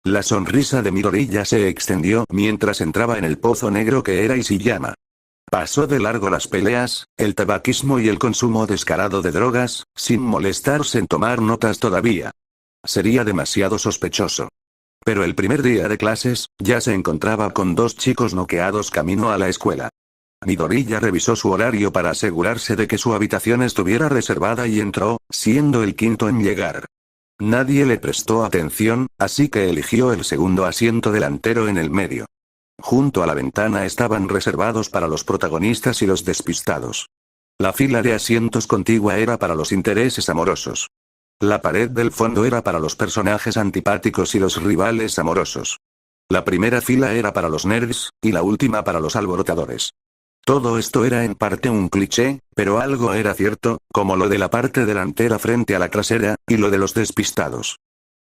S2: La sonrisa de Midori ya se extendió mientras entraba en el pozo negro que era Ishiyama. Pasó de largo las peleas, el tabaquismo y el consumo descarado de drogas, sin molestarse en tomar notas todavía. Sería demasiado sospechoso. Pero el primer día de clases, ya se encontraba con 2 chicos noqueados camino a la escuela. Midori ya revisó su horario para asegurarse de que su habitación estuviera reservada y entró, siendo el quinto en llegar. Nadie le prestó atención, así que eligió el segundo asiento delantero en el medio. junto a la ventana estaban reservados para los protagonistas y los despistados. La fila de asientos contigua era para los intereses amorosos. La pared del fondo era para los personajes antipáticos y los rivales amorosos. La primera fila era para los nerds, y la última para los alborotadores. Todo esto era en parte un cliché, pero algo era cierto, como lo de la parte delantera frente a la trasera, y lo de los despistados.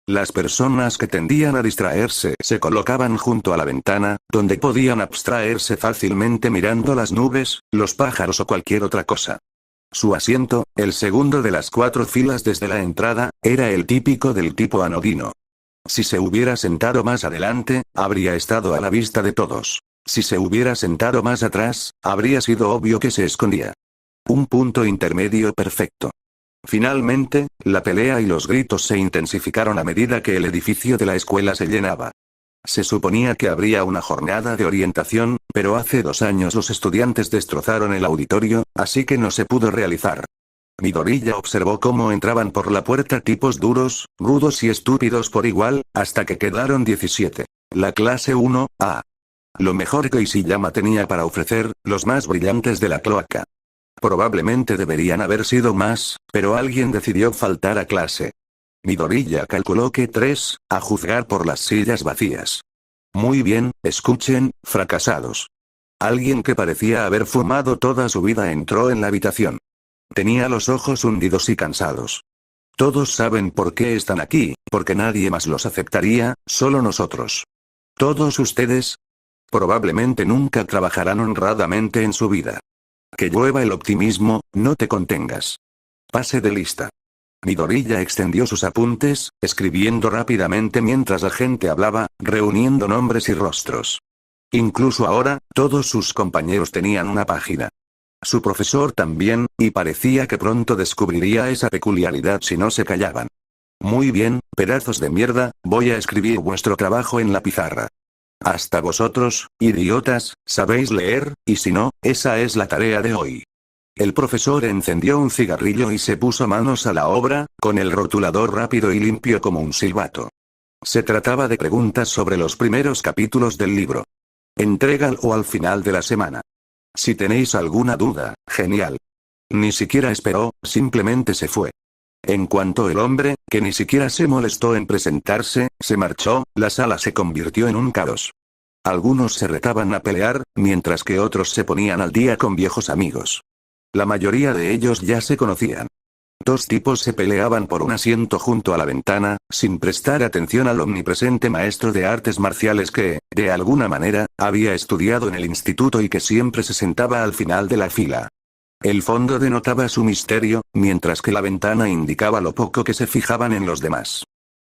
S2: Las personas que tendían a distraerse se colocaban junto a la ventana, donde podían abstraerse fácilmente mirando las nubes, los pájaros o cualquier otra cosa. Su asiento, el segundo de las 4 filas desde la entrada, era el típico del tipo anodino. Si se hubiera sentado más adelante, habría estado a la vista de todos. Si se hubiera sentado más atrás, habría sido obvio que se escondía. Un punto intermedio perfecto. Finalmente, la pelea y los gritos se intensificaron a medida que el edificio de la escuela se llenaba. Se suponía que habría una jornada de orientación, pero hace 2 años los estudiantes destrozaron el auditorio, así que no se pudo realizar. Midoriya observó cómo entraban por la puerta tipos duros, rudos y estúpidos por igual, hasta que quedaron 17. La clase 1A. Lo mejor que Ishiyama tenía para ofrecer, los más brillantes de la cloaca. Probablemente deberían haber sido más, pero alguien decidió faltar a clase. Midoriya calculó que 3, a juzgar por las sillas vacías. Muy bien, escuchen, fracasados. Alguien que parecía haber fumado toda su vida entró en la habitación. Tenía los ojos hundidos y cansados. Todos saben por qué están aquí, porque nadie más los aceptaría, solo nosotros. Todos ustedes probablemente nunca trabajarán honradamente en su vida. Que llueva el optimismo, no te contengas. Pase de lista. Midoriya extendió sus apuntes, escribiendo rápidamente mientras la gente hablaba, reuniendo nombres y rostros. Incluso ahora, todos sus compañeros tenían una página. Su profesor también, y parecía que pronto descubriría esa peculiaridad si no se callaban. Muy bien, pedazos de mierda, voy a escribir vuestro trabajo en la pizarra. Hasta vosotros, idiotas, sabéis leer, y si no, esa es la tarea de hoy. El profesor encendió un cigarrillo y se puso manos a la obra, con el rotulador rápido y limpio como un silbato. Se trataba de preguntas sobre los primeros capítulos del libro. Entrégalo al final de la semana. Si tenéis alguna duda, genial. Ni siquiera esperó, simplemente se fue. En cuanto el hombre, que ni siquiera se molestó en presentarse, se marchó, la sala se convirtió en un caos. Algunos se retaban a pelear, mientras que otros se ponían al día con viejos amigos. La mayoría de ellos ya se conocían. 2 tipos se peleaban por un asiento junto a la ventana, sin prestar atención al omnipresente maestro de artes marciales que, de alguna manera, había estudiado en el instituto y que siempre se sentaba al final de la fila. El fondo denotaba su misterio, mientras que la ventana indicaba lo poco que se fijaban en los demás.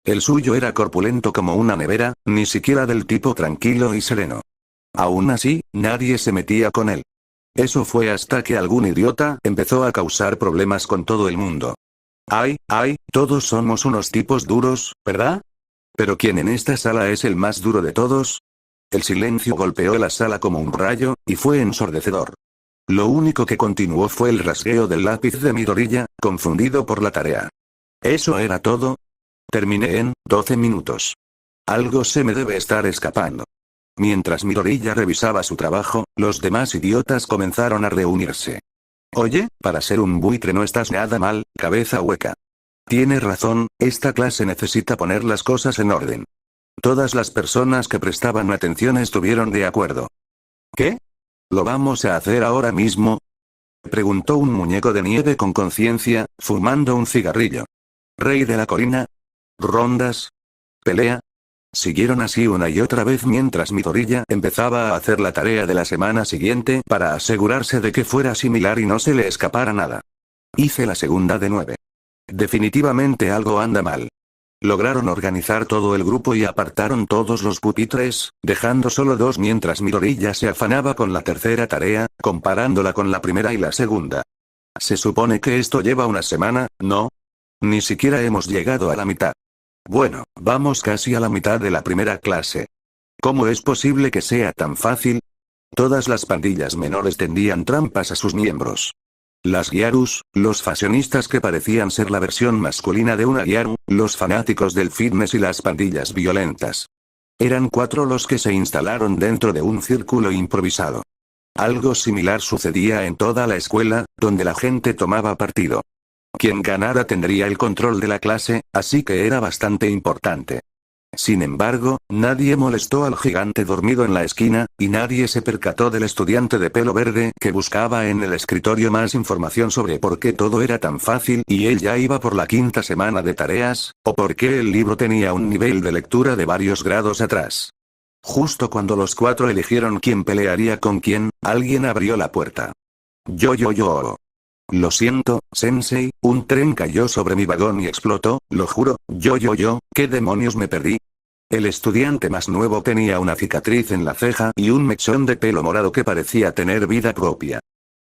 S2: El suyo era corpulento como una nevera, ni siquiera del tipo tranquilo y sereno. Aún así, nadie se metía con él. Eso fue hasta que algún idiota empezó a causar problemas con todo el mundo. Ay, todos somos unos tipos duros, ¿verdad? ¿Pero quién en esta sala es el más duro de todos? El silencio golpeó la sala como un rayo, y fue ensordecedor. Lo único que continuó fue el rasgueo del lápiz de Midoriya, confundido por la tarea. ¿Eso era todo? Terminé en 12 minutos. Algo se me debe estar escapando. Mientras Midoriya revisaba su trabajo, los demás idiotas comenzaron a reunirse. Oye, para ser un buitre no estás nada mal, cabeza hueca. Tienes razón, esta clase necesita poner las cosas en orden. Todas las personas que prestaban atención estuvieron de acuerdo. ¿Qué? ¿Lo vamos a hacer ahora mismo? Preguntó un muñeco de nieve con conciencia, fumando un cigarrillo. Rey de la colina. ¿Rondas? ¿Pelea? Siguieron así una y otra vez mientras Midoriya empezaba a hacer la tarea de la semana siguiente para asegurarse de que fuera similar y no se le escapara nada. Hice la segunda de 9. Definitivamente algo anda mal. Lograron organizar todo el grupo y apartaron todos los pupitres, dejando solo 2 mientras Midoriya se afanaba con la tercera tarea, comparándola con la primera y la segunda. Se supone que esto lleva una semana, ¿no? Ni siquiera hemos llegado a la mitad. Bueno, vamos casi a la mitad de la primera clase. ¿Cómo es posible que sea tan fácil? Todas las pandillas menores tendían trampas a sus miembros. Las gyarus, los fashionistas que parecían ser la versión masculina de una gyaru, los fanáticos del fitness y las pandillas violentas. Eran 4 los que se instalaron dentro de un círculo improvisado. Algo similar sucedía en toda la escuela, donde la gente tomaba partido. Quien ganara tendría el control de la clase, así que era bastante importante. Sin embargo, nadie molestó al gigante dormido en la esquina, y nadie se percató del estudiante de pelo verde que buscaba en el escritorio más información sobre por qué todo era tan fácil y él ya iba por la 5ª semana de tareas, o por qué el libro tenía un nivel de lectura de varios grados atrás. Justo cuando los 4 eligieron quién pelearía con quién, alguien abrió la puerta. Yo. Lo siento, Sensei, un tren cayó sobre mi vagón y explotó, lo juro, ¿qué demonios me perdí? El estudiante más nuevo tenía una cicatriz en la ceja y un mechón de pelo morado que parecía tener vida propia.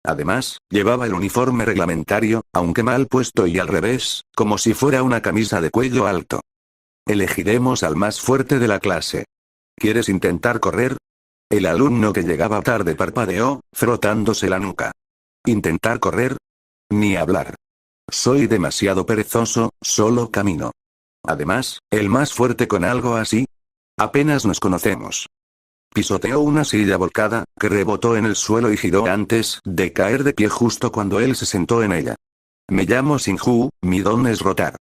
S2: Además, llevaba el uniforme reglamentario, aunque mal puesto y al revés, como si fuera una camisa de cuello alto. Elegiremos al más fuerte de la clase. ¿Quieres intentar correr? El alumno que llegaba tarde parpadeó, frotándose la nuca. ¿Intentar correr? Ni hablar. Soy demasiado perezoso, solo camino. Además, el más fuerte con algo así. Apenas nos conocemos. Pisoteó una silla volcada, que rebotó en el suelo y giró antes de caer de pie justo cuando él se sentó en ella. Me llamo Shinju, mi don es rotar.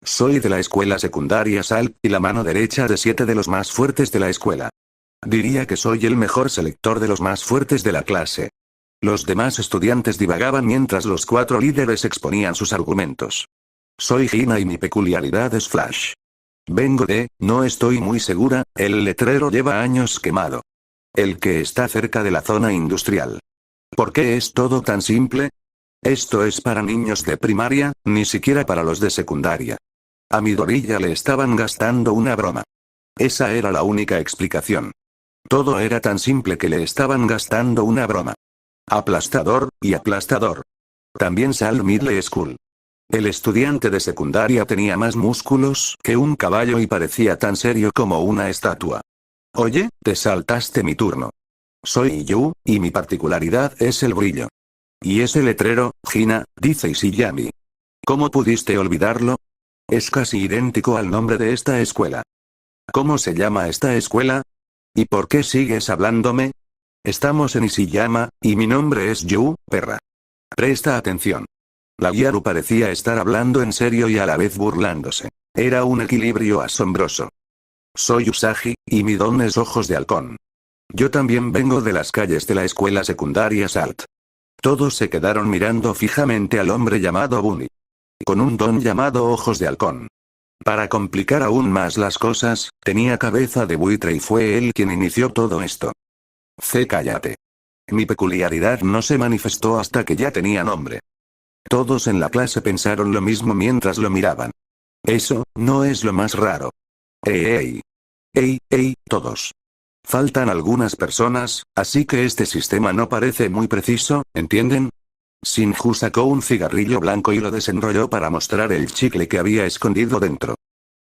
S2: Soy de la escuela secundaria Salt, y la mano derecha de 7 de los más fuertes de la escuela. Diría que soy el mejor selector de los más fuertes de la clase. Los demás estudiantes divagaban mientras los 4 líderes exponían sus argumentos. Soy Hina y mi peculiaridad es Flash. Vengo de, no estoy muy segura, el letrero lleva años quemado. El que está cerca de la zona industrial. ¿Por qué es todo tan simple? Esto es para niños de primaria, ni siquiera para los de secundaria. A Midoriya le estaban gastando una broma. Esa era la única explicación. Todo era tan simple que le estaban gastando una broma. Aplastador, y aplastador. También Salt Middle School. El estudiante de secundaria tenía más músculos que un caballo y parecía tan serio como una estatua. Oye, te saltaste mi turno. Soy Yu, y mi particularidad es el brillo. Y ese letrero, Hina, dice Ishiyami. ¿Cómo pudiste olvidarlo? Es casi idéntico al nombre de esta escuela. ¿Cómo se llama esta escuela? ¿Y por qué sigues hablándome? Estamos en Ishiyama, y mi nombre es Yu, perra. Presta atención. La Gyaru parecía estar hablando en serio y a la vez burlándose. Era un equilibrio asombroso. Soy Usagi, y mi don es ojos de halcón. Yo también vengo de las calles de la escuela secundaria Salt. Todos se quedaron mirando fijamente al hombre llamado Bunny. Con un don llamado ojos de halcón. Para complicar aún más las cosas, tenía cabeza de buitre y fue él quien inició todo esto. Cállate. Mi peculiaridad no se manifestó hasta que ya tenía nombre. Todos en la clase pensaron lo mismo mientras lo miraban. Eso, no es lo más raro. ¡Ey! Todos. Faltan algunas personas, así que este sistema no parece muy preciso, ¿entienden? Shinju sacó un cigarrillo blanco y lo desenrolló para mostrar el chicle que había escondido dentro.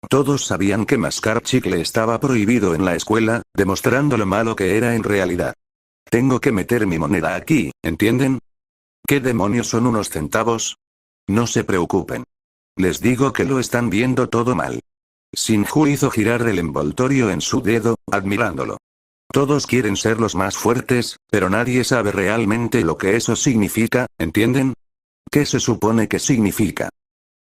S2: Todos sabían que mascar chicle estaba prohibido en la escuela, demostrando lo malo que era en realidad. Tengo que meter mi moneda aquí, ¿entienden? ¿Qué demonios son unos centavos? No se preocupen. Les digo que lo están viendo todo mal. Shinju hizo girar el envoltorio en su dedo, admirándolo. Todos quieren ser los más fuertes, pero nadie sabe realmente lo que eso significa, ¿entienden? ¿Qué se supone que significa?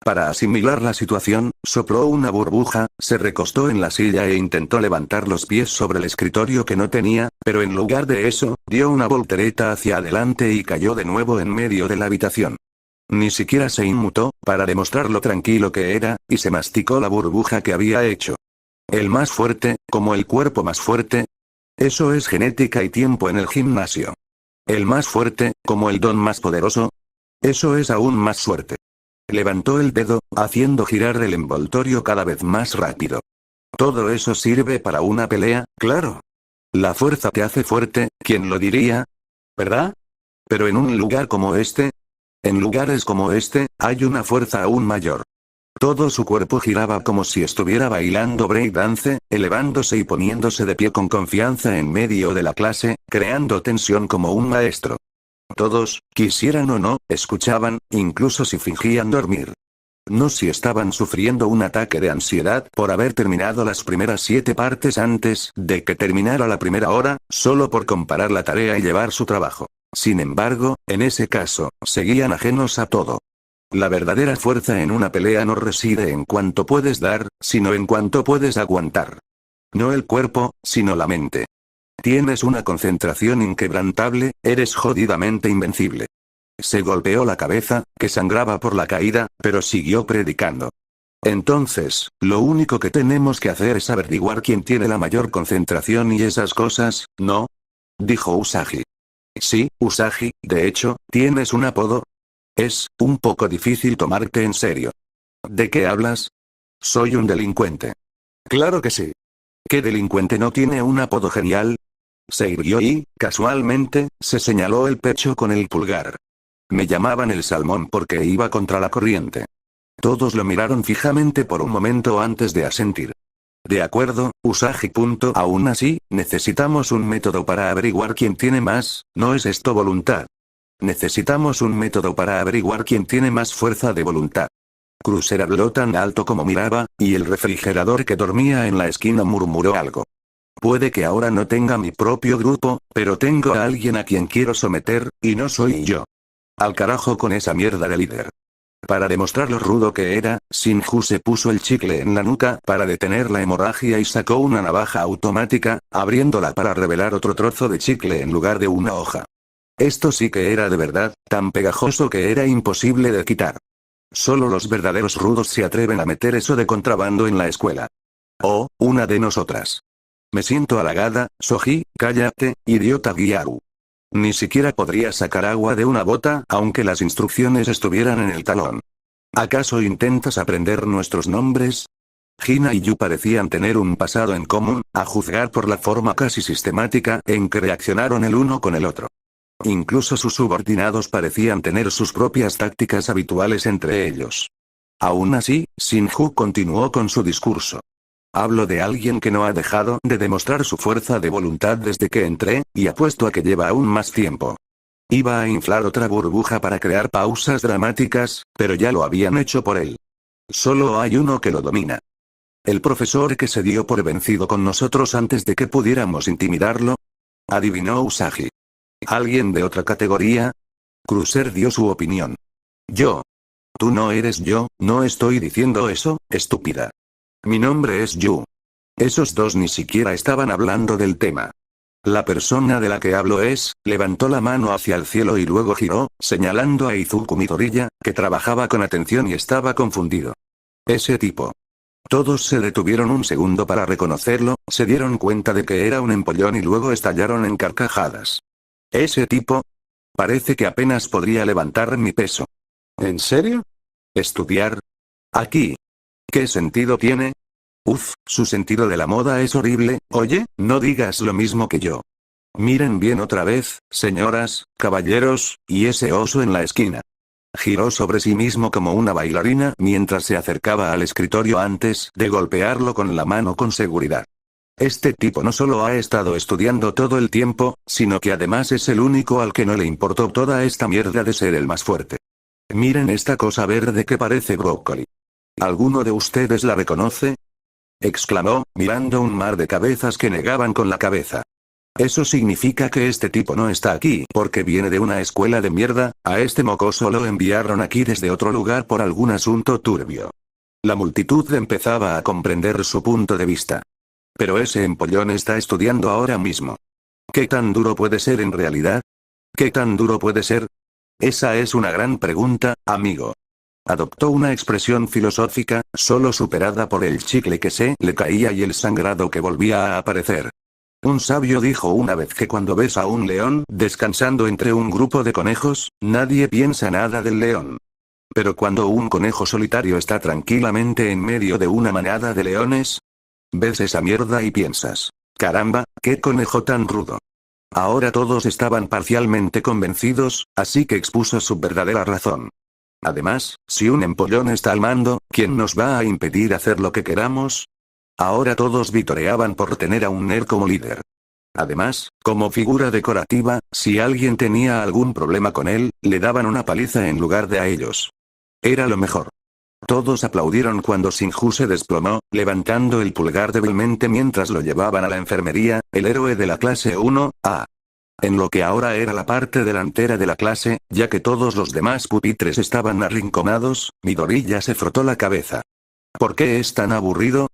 S2: Para asimilar la situación, sopló una burbuja, se recostó en la silla e intentó levantar los pies sobre el escritorio que no tenía, pero en lugar de eso, dio una voltereta hacia adelante y cayó de nuevo en medio de la habitación. Ni siquiera se inmutó, para demostrar lo tranquilo que era, y se masticó la burbuja que había hecho. El más fuerte, como el cuerpo más fuerte. Eso es genética y tiempo en el gimnasio. El más fuerte, como el don más poderoso. Eso es aún más suerte. Levantó el dedo, haciendo girar el envoltorio cada vez más rápido. Todo eso sirve para una pelea, claro. La fuerza te hace fuerte, ¿quién lo diría? ¿Verdad? Pero en un lugar como este. En lugares como este, hay una fuerza aún mayor. Todo su cuerpo giraba como si estuviera bailando breakdance, elevándose y poniéndose de pie con confianza en medio de la clase, creando tensión como un maestro. Todos, quisieran o no, escuchaban, incluso si fingían dormir. No si estaban sufriendo un ataque de ansiedad por haber terminado las primeras 7 partes antes de que terminara la primera hora, solo por comparar la tarea y llevar su trabajo. Sin embargo, en ese caso, seguían ajenos a todo. La verdadera fuerza en una pelea no reside en cuánto puedes dar, sino en cuánto puedes aguantar. No el cuerpo, sino la mente. Tienes una concentración inquebrantable, eres jodidamente invencible. Se golpeó la cabeza, que sangraba por la caída, pero siguió predicando. Entonces, lo único que tenemos que hacer es averiguar quién tiene la mayor concentración y esas cosas, ¿no? Dijo Usagi. Sí, Usagi, de hecho, ¿tienes un apodo? Es un poco difícil tomarte en serio. ¿De qué hablas? Soy un delincuente. Claro que sí. ¿Qué delincuente no tiene un apodo genial? Se irguió y, casualmente, se señaló el pecho con el pulgar. Me llamaban el salmón porque iba contra la corriente. Todos lo miraron fijamente por un momento antes de asentir. De acuerdo, Usagi. Aún así, necesitamos un método para averiguar quién tiene más, ¿no es esto voluntad? Necesitamos un método para averiguar quién tiene más fuerza de voluntad. Cruiser habló tan alto como miraba, y el refrigerador que dormía en la esquina murmuró algo. Puede que ahora no tenga mi propio grupo, pero tengo a alguien a quien quiero someter, y no soy yo. Al carajo con esa mierda de líder. Para demostrar lo rudo que era, Shinju se puso el chicle en la nuca para detener la hemorragia y sacó una navaja automática, abriéndola para revelar otro trozo de chicle en lugar de una hoja. Esto sí que era de verdad, tan pegajoso que era imposible de quitar. Solo los verdaderos rudos se atreven a meter eso de contrabando en la escuela. Oh, una de nosotras. Me siento halagada, Soji, cállate, idiota Gyaru. Ni siquiera podría sacar agua de una bota, aunque las instrucciones estuvieran en el talón. ¿Acaso intentas aprender nuestros nombres? Hina y Yu parecían tener un pasado en común, a juzgar por la forma casi sistemática en que reaccionaron el uno con el otro. Incluso sus subordinados parecían tener sus propias tácticas habituales entre ellos. Aún así, Shinju continuó con su discurso. Hablo de alguien que no ha dejado de demostrar su fuerza de voluntad desde que entré, y apuesto a que lleva aún más tiempo. Iba a inflar otra burbuja para crear pausas dramáticas, pero ya lo habían hecho por él. Solo hay uno que lo domina. El profesor que se dio por vencido con nosotros antes de que pudiéramos intimidarlo. Adivinó Usagi. ¿Alguien de otra categoría? Cruiser dio su opinión. Yo. Tú no eres yo, no estoy diciendo eso, estúpida. Mi nombre es Yu. Esos dos ni siquiera estaban hablando del tema. La persona de la que hablo levantó la mano hacia el cielo y luego giró, señalando a Izuku Midoriya, que trabajaba con atención y estaba confundido. Ese tipo. Todos se detuvieron un segundo para reconocerlo, se dieron cuenta de que era un empollón y luego estallaron en carcajadas. ¿Ese tipo? Parece que apenas podría levantar mi peso. ¿En serio? ¿Estudiar? Aquí. ¿Qué sentido tiene? Uf, su sentido de la moda es horrible, oye, no digas lo mismo que yo. Miren bien otra vez, señoras, caballeros, y ese oso en la esquina. Giró sobre sí mismo como una bailarina mientras se acercaba al escritorio antes de golpearlo con la mano con seguridad. Este tipo no solo ha estado estudiando todo el tiempo, sino que además es el único al que no le importó toda esta mierda de ser el más fuerte. Miren esta cosa verde que parece brócoli. ¿Alguno de ustedes la reconoce? Exclamó, mirando un mar de cabezas que negaban con la cabeza. Eso significa que este tipo no está aquí porque viene de una escuela de mierda, a este mocoso lo enviaron aquí desde otro lugar por algún asunto turbio. La multitud empezaba a comprender su punto de vista. Pero ese empollón está estudiando ahora mismo. ¿Qué tan duro puede ser en realidad? ¿Qué tan duro puede ser? Esa es una gran pregunta, amigo. Adoptó una expresión filosófica, solo superada por el chicle que se le caía y el sangrado que volvía a aparecer. Un sabio dijo una vez que cuando ves a un león descansando entre un grupo de conejos, nadie piensa nada del león. Pero cuando un conejo solitario está tranquilamente en medio de una manada de leones, ves esa mierda y piensas, caramba, qué conejo tan rudo. Ahora todos estaban parcialmente convencidos, así que expuso su verdadera razón. Además, si un empollón está al mando, ¿quién nos va a impedir hacer lo que queramos? Ahora todos vitoreaban por tener a un nerd como líder. Además, como figura decorativa, si alguien tenía algún problema con él, le daban una paliza en lugar de a ellos. Era lo mejor. Todos aplaudieron cuando Shinju se desplomó, levantando el pulgar débilmente mientras lo llevaban a la enfermería, el héroe de la clase 1A. En lo que ahora era la parte delantera de la clase, ya que todos los demás pupitres estaban arrinconados, Midoriya se frotó la cabeza. ¿Por qué es tan aburrido?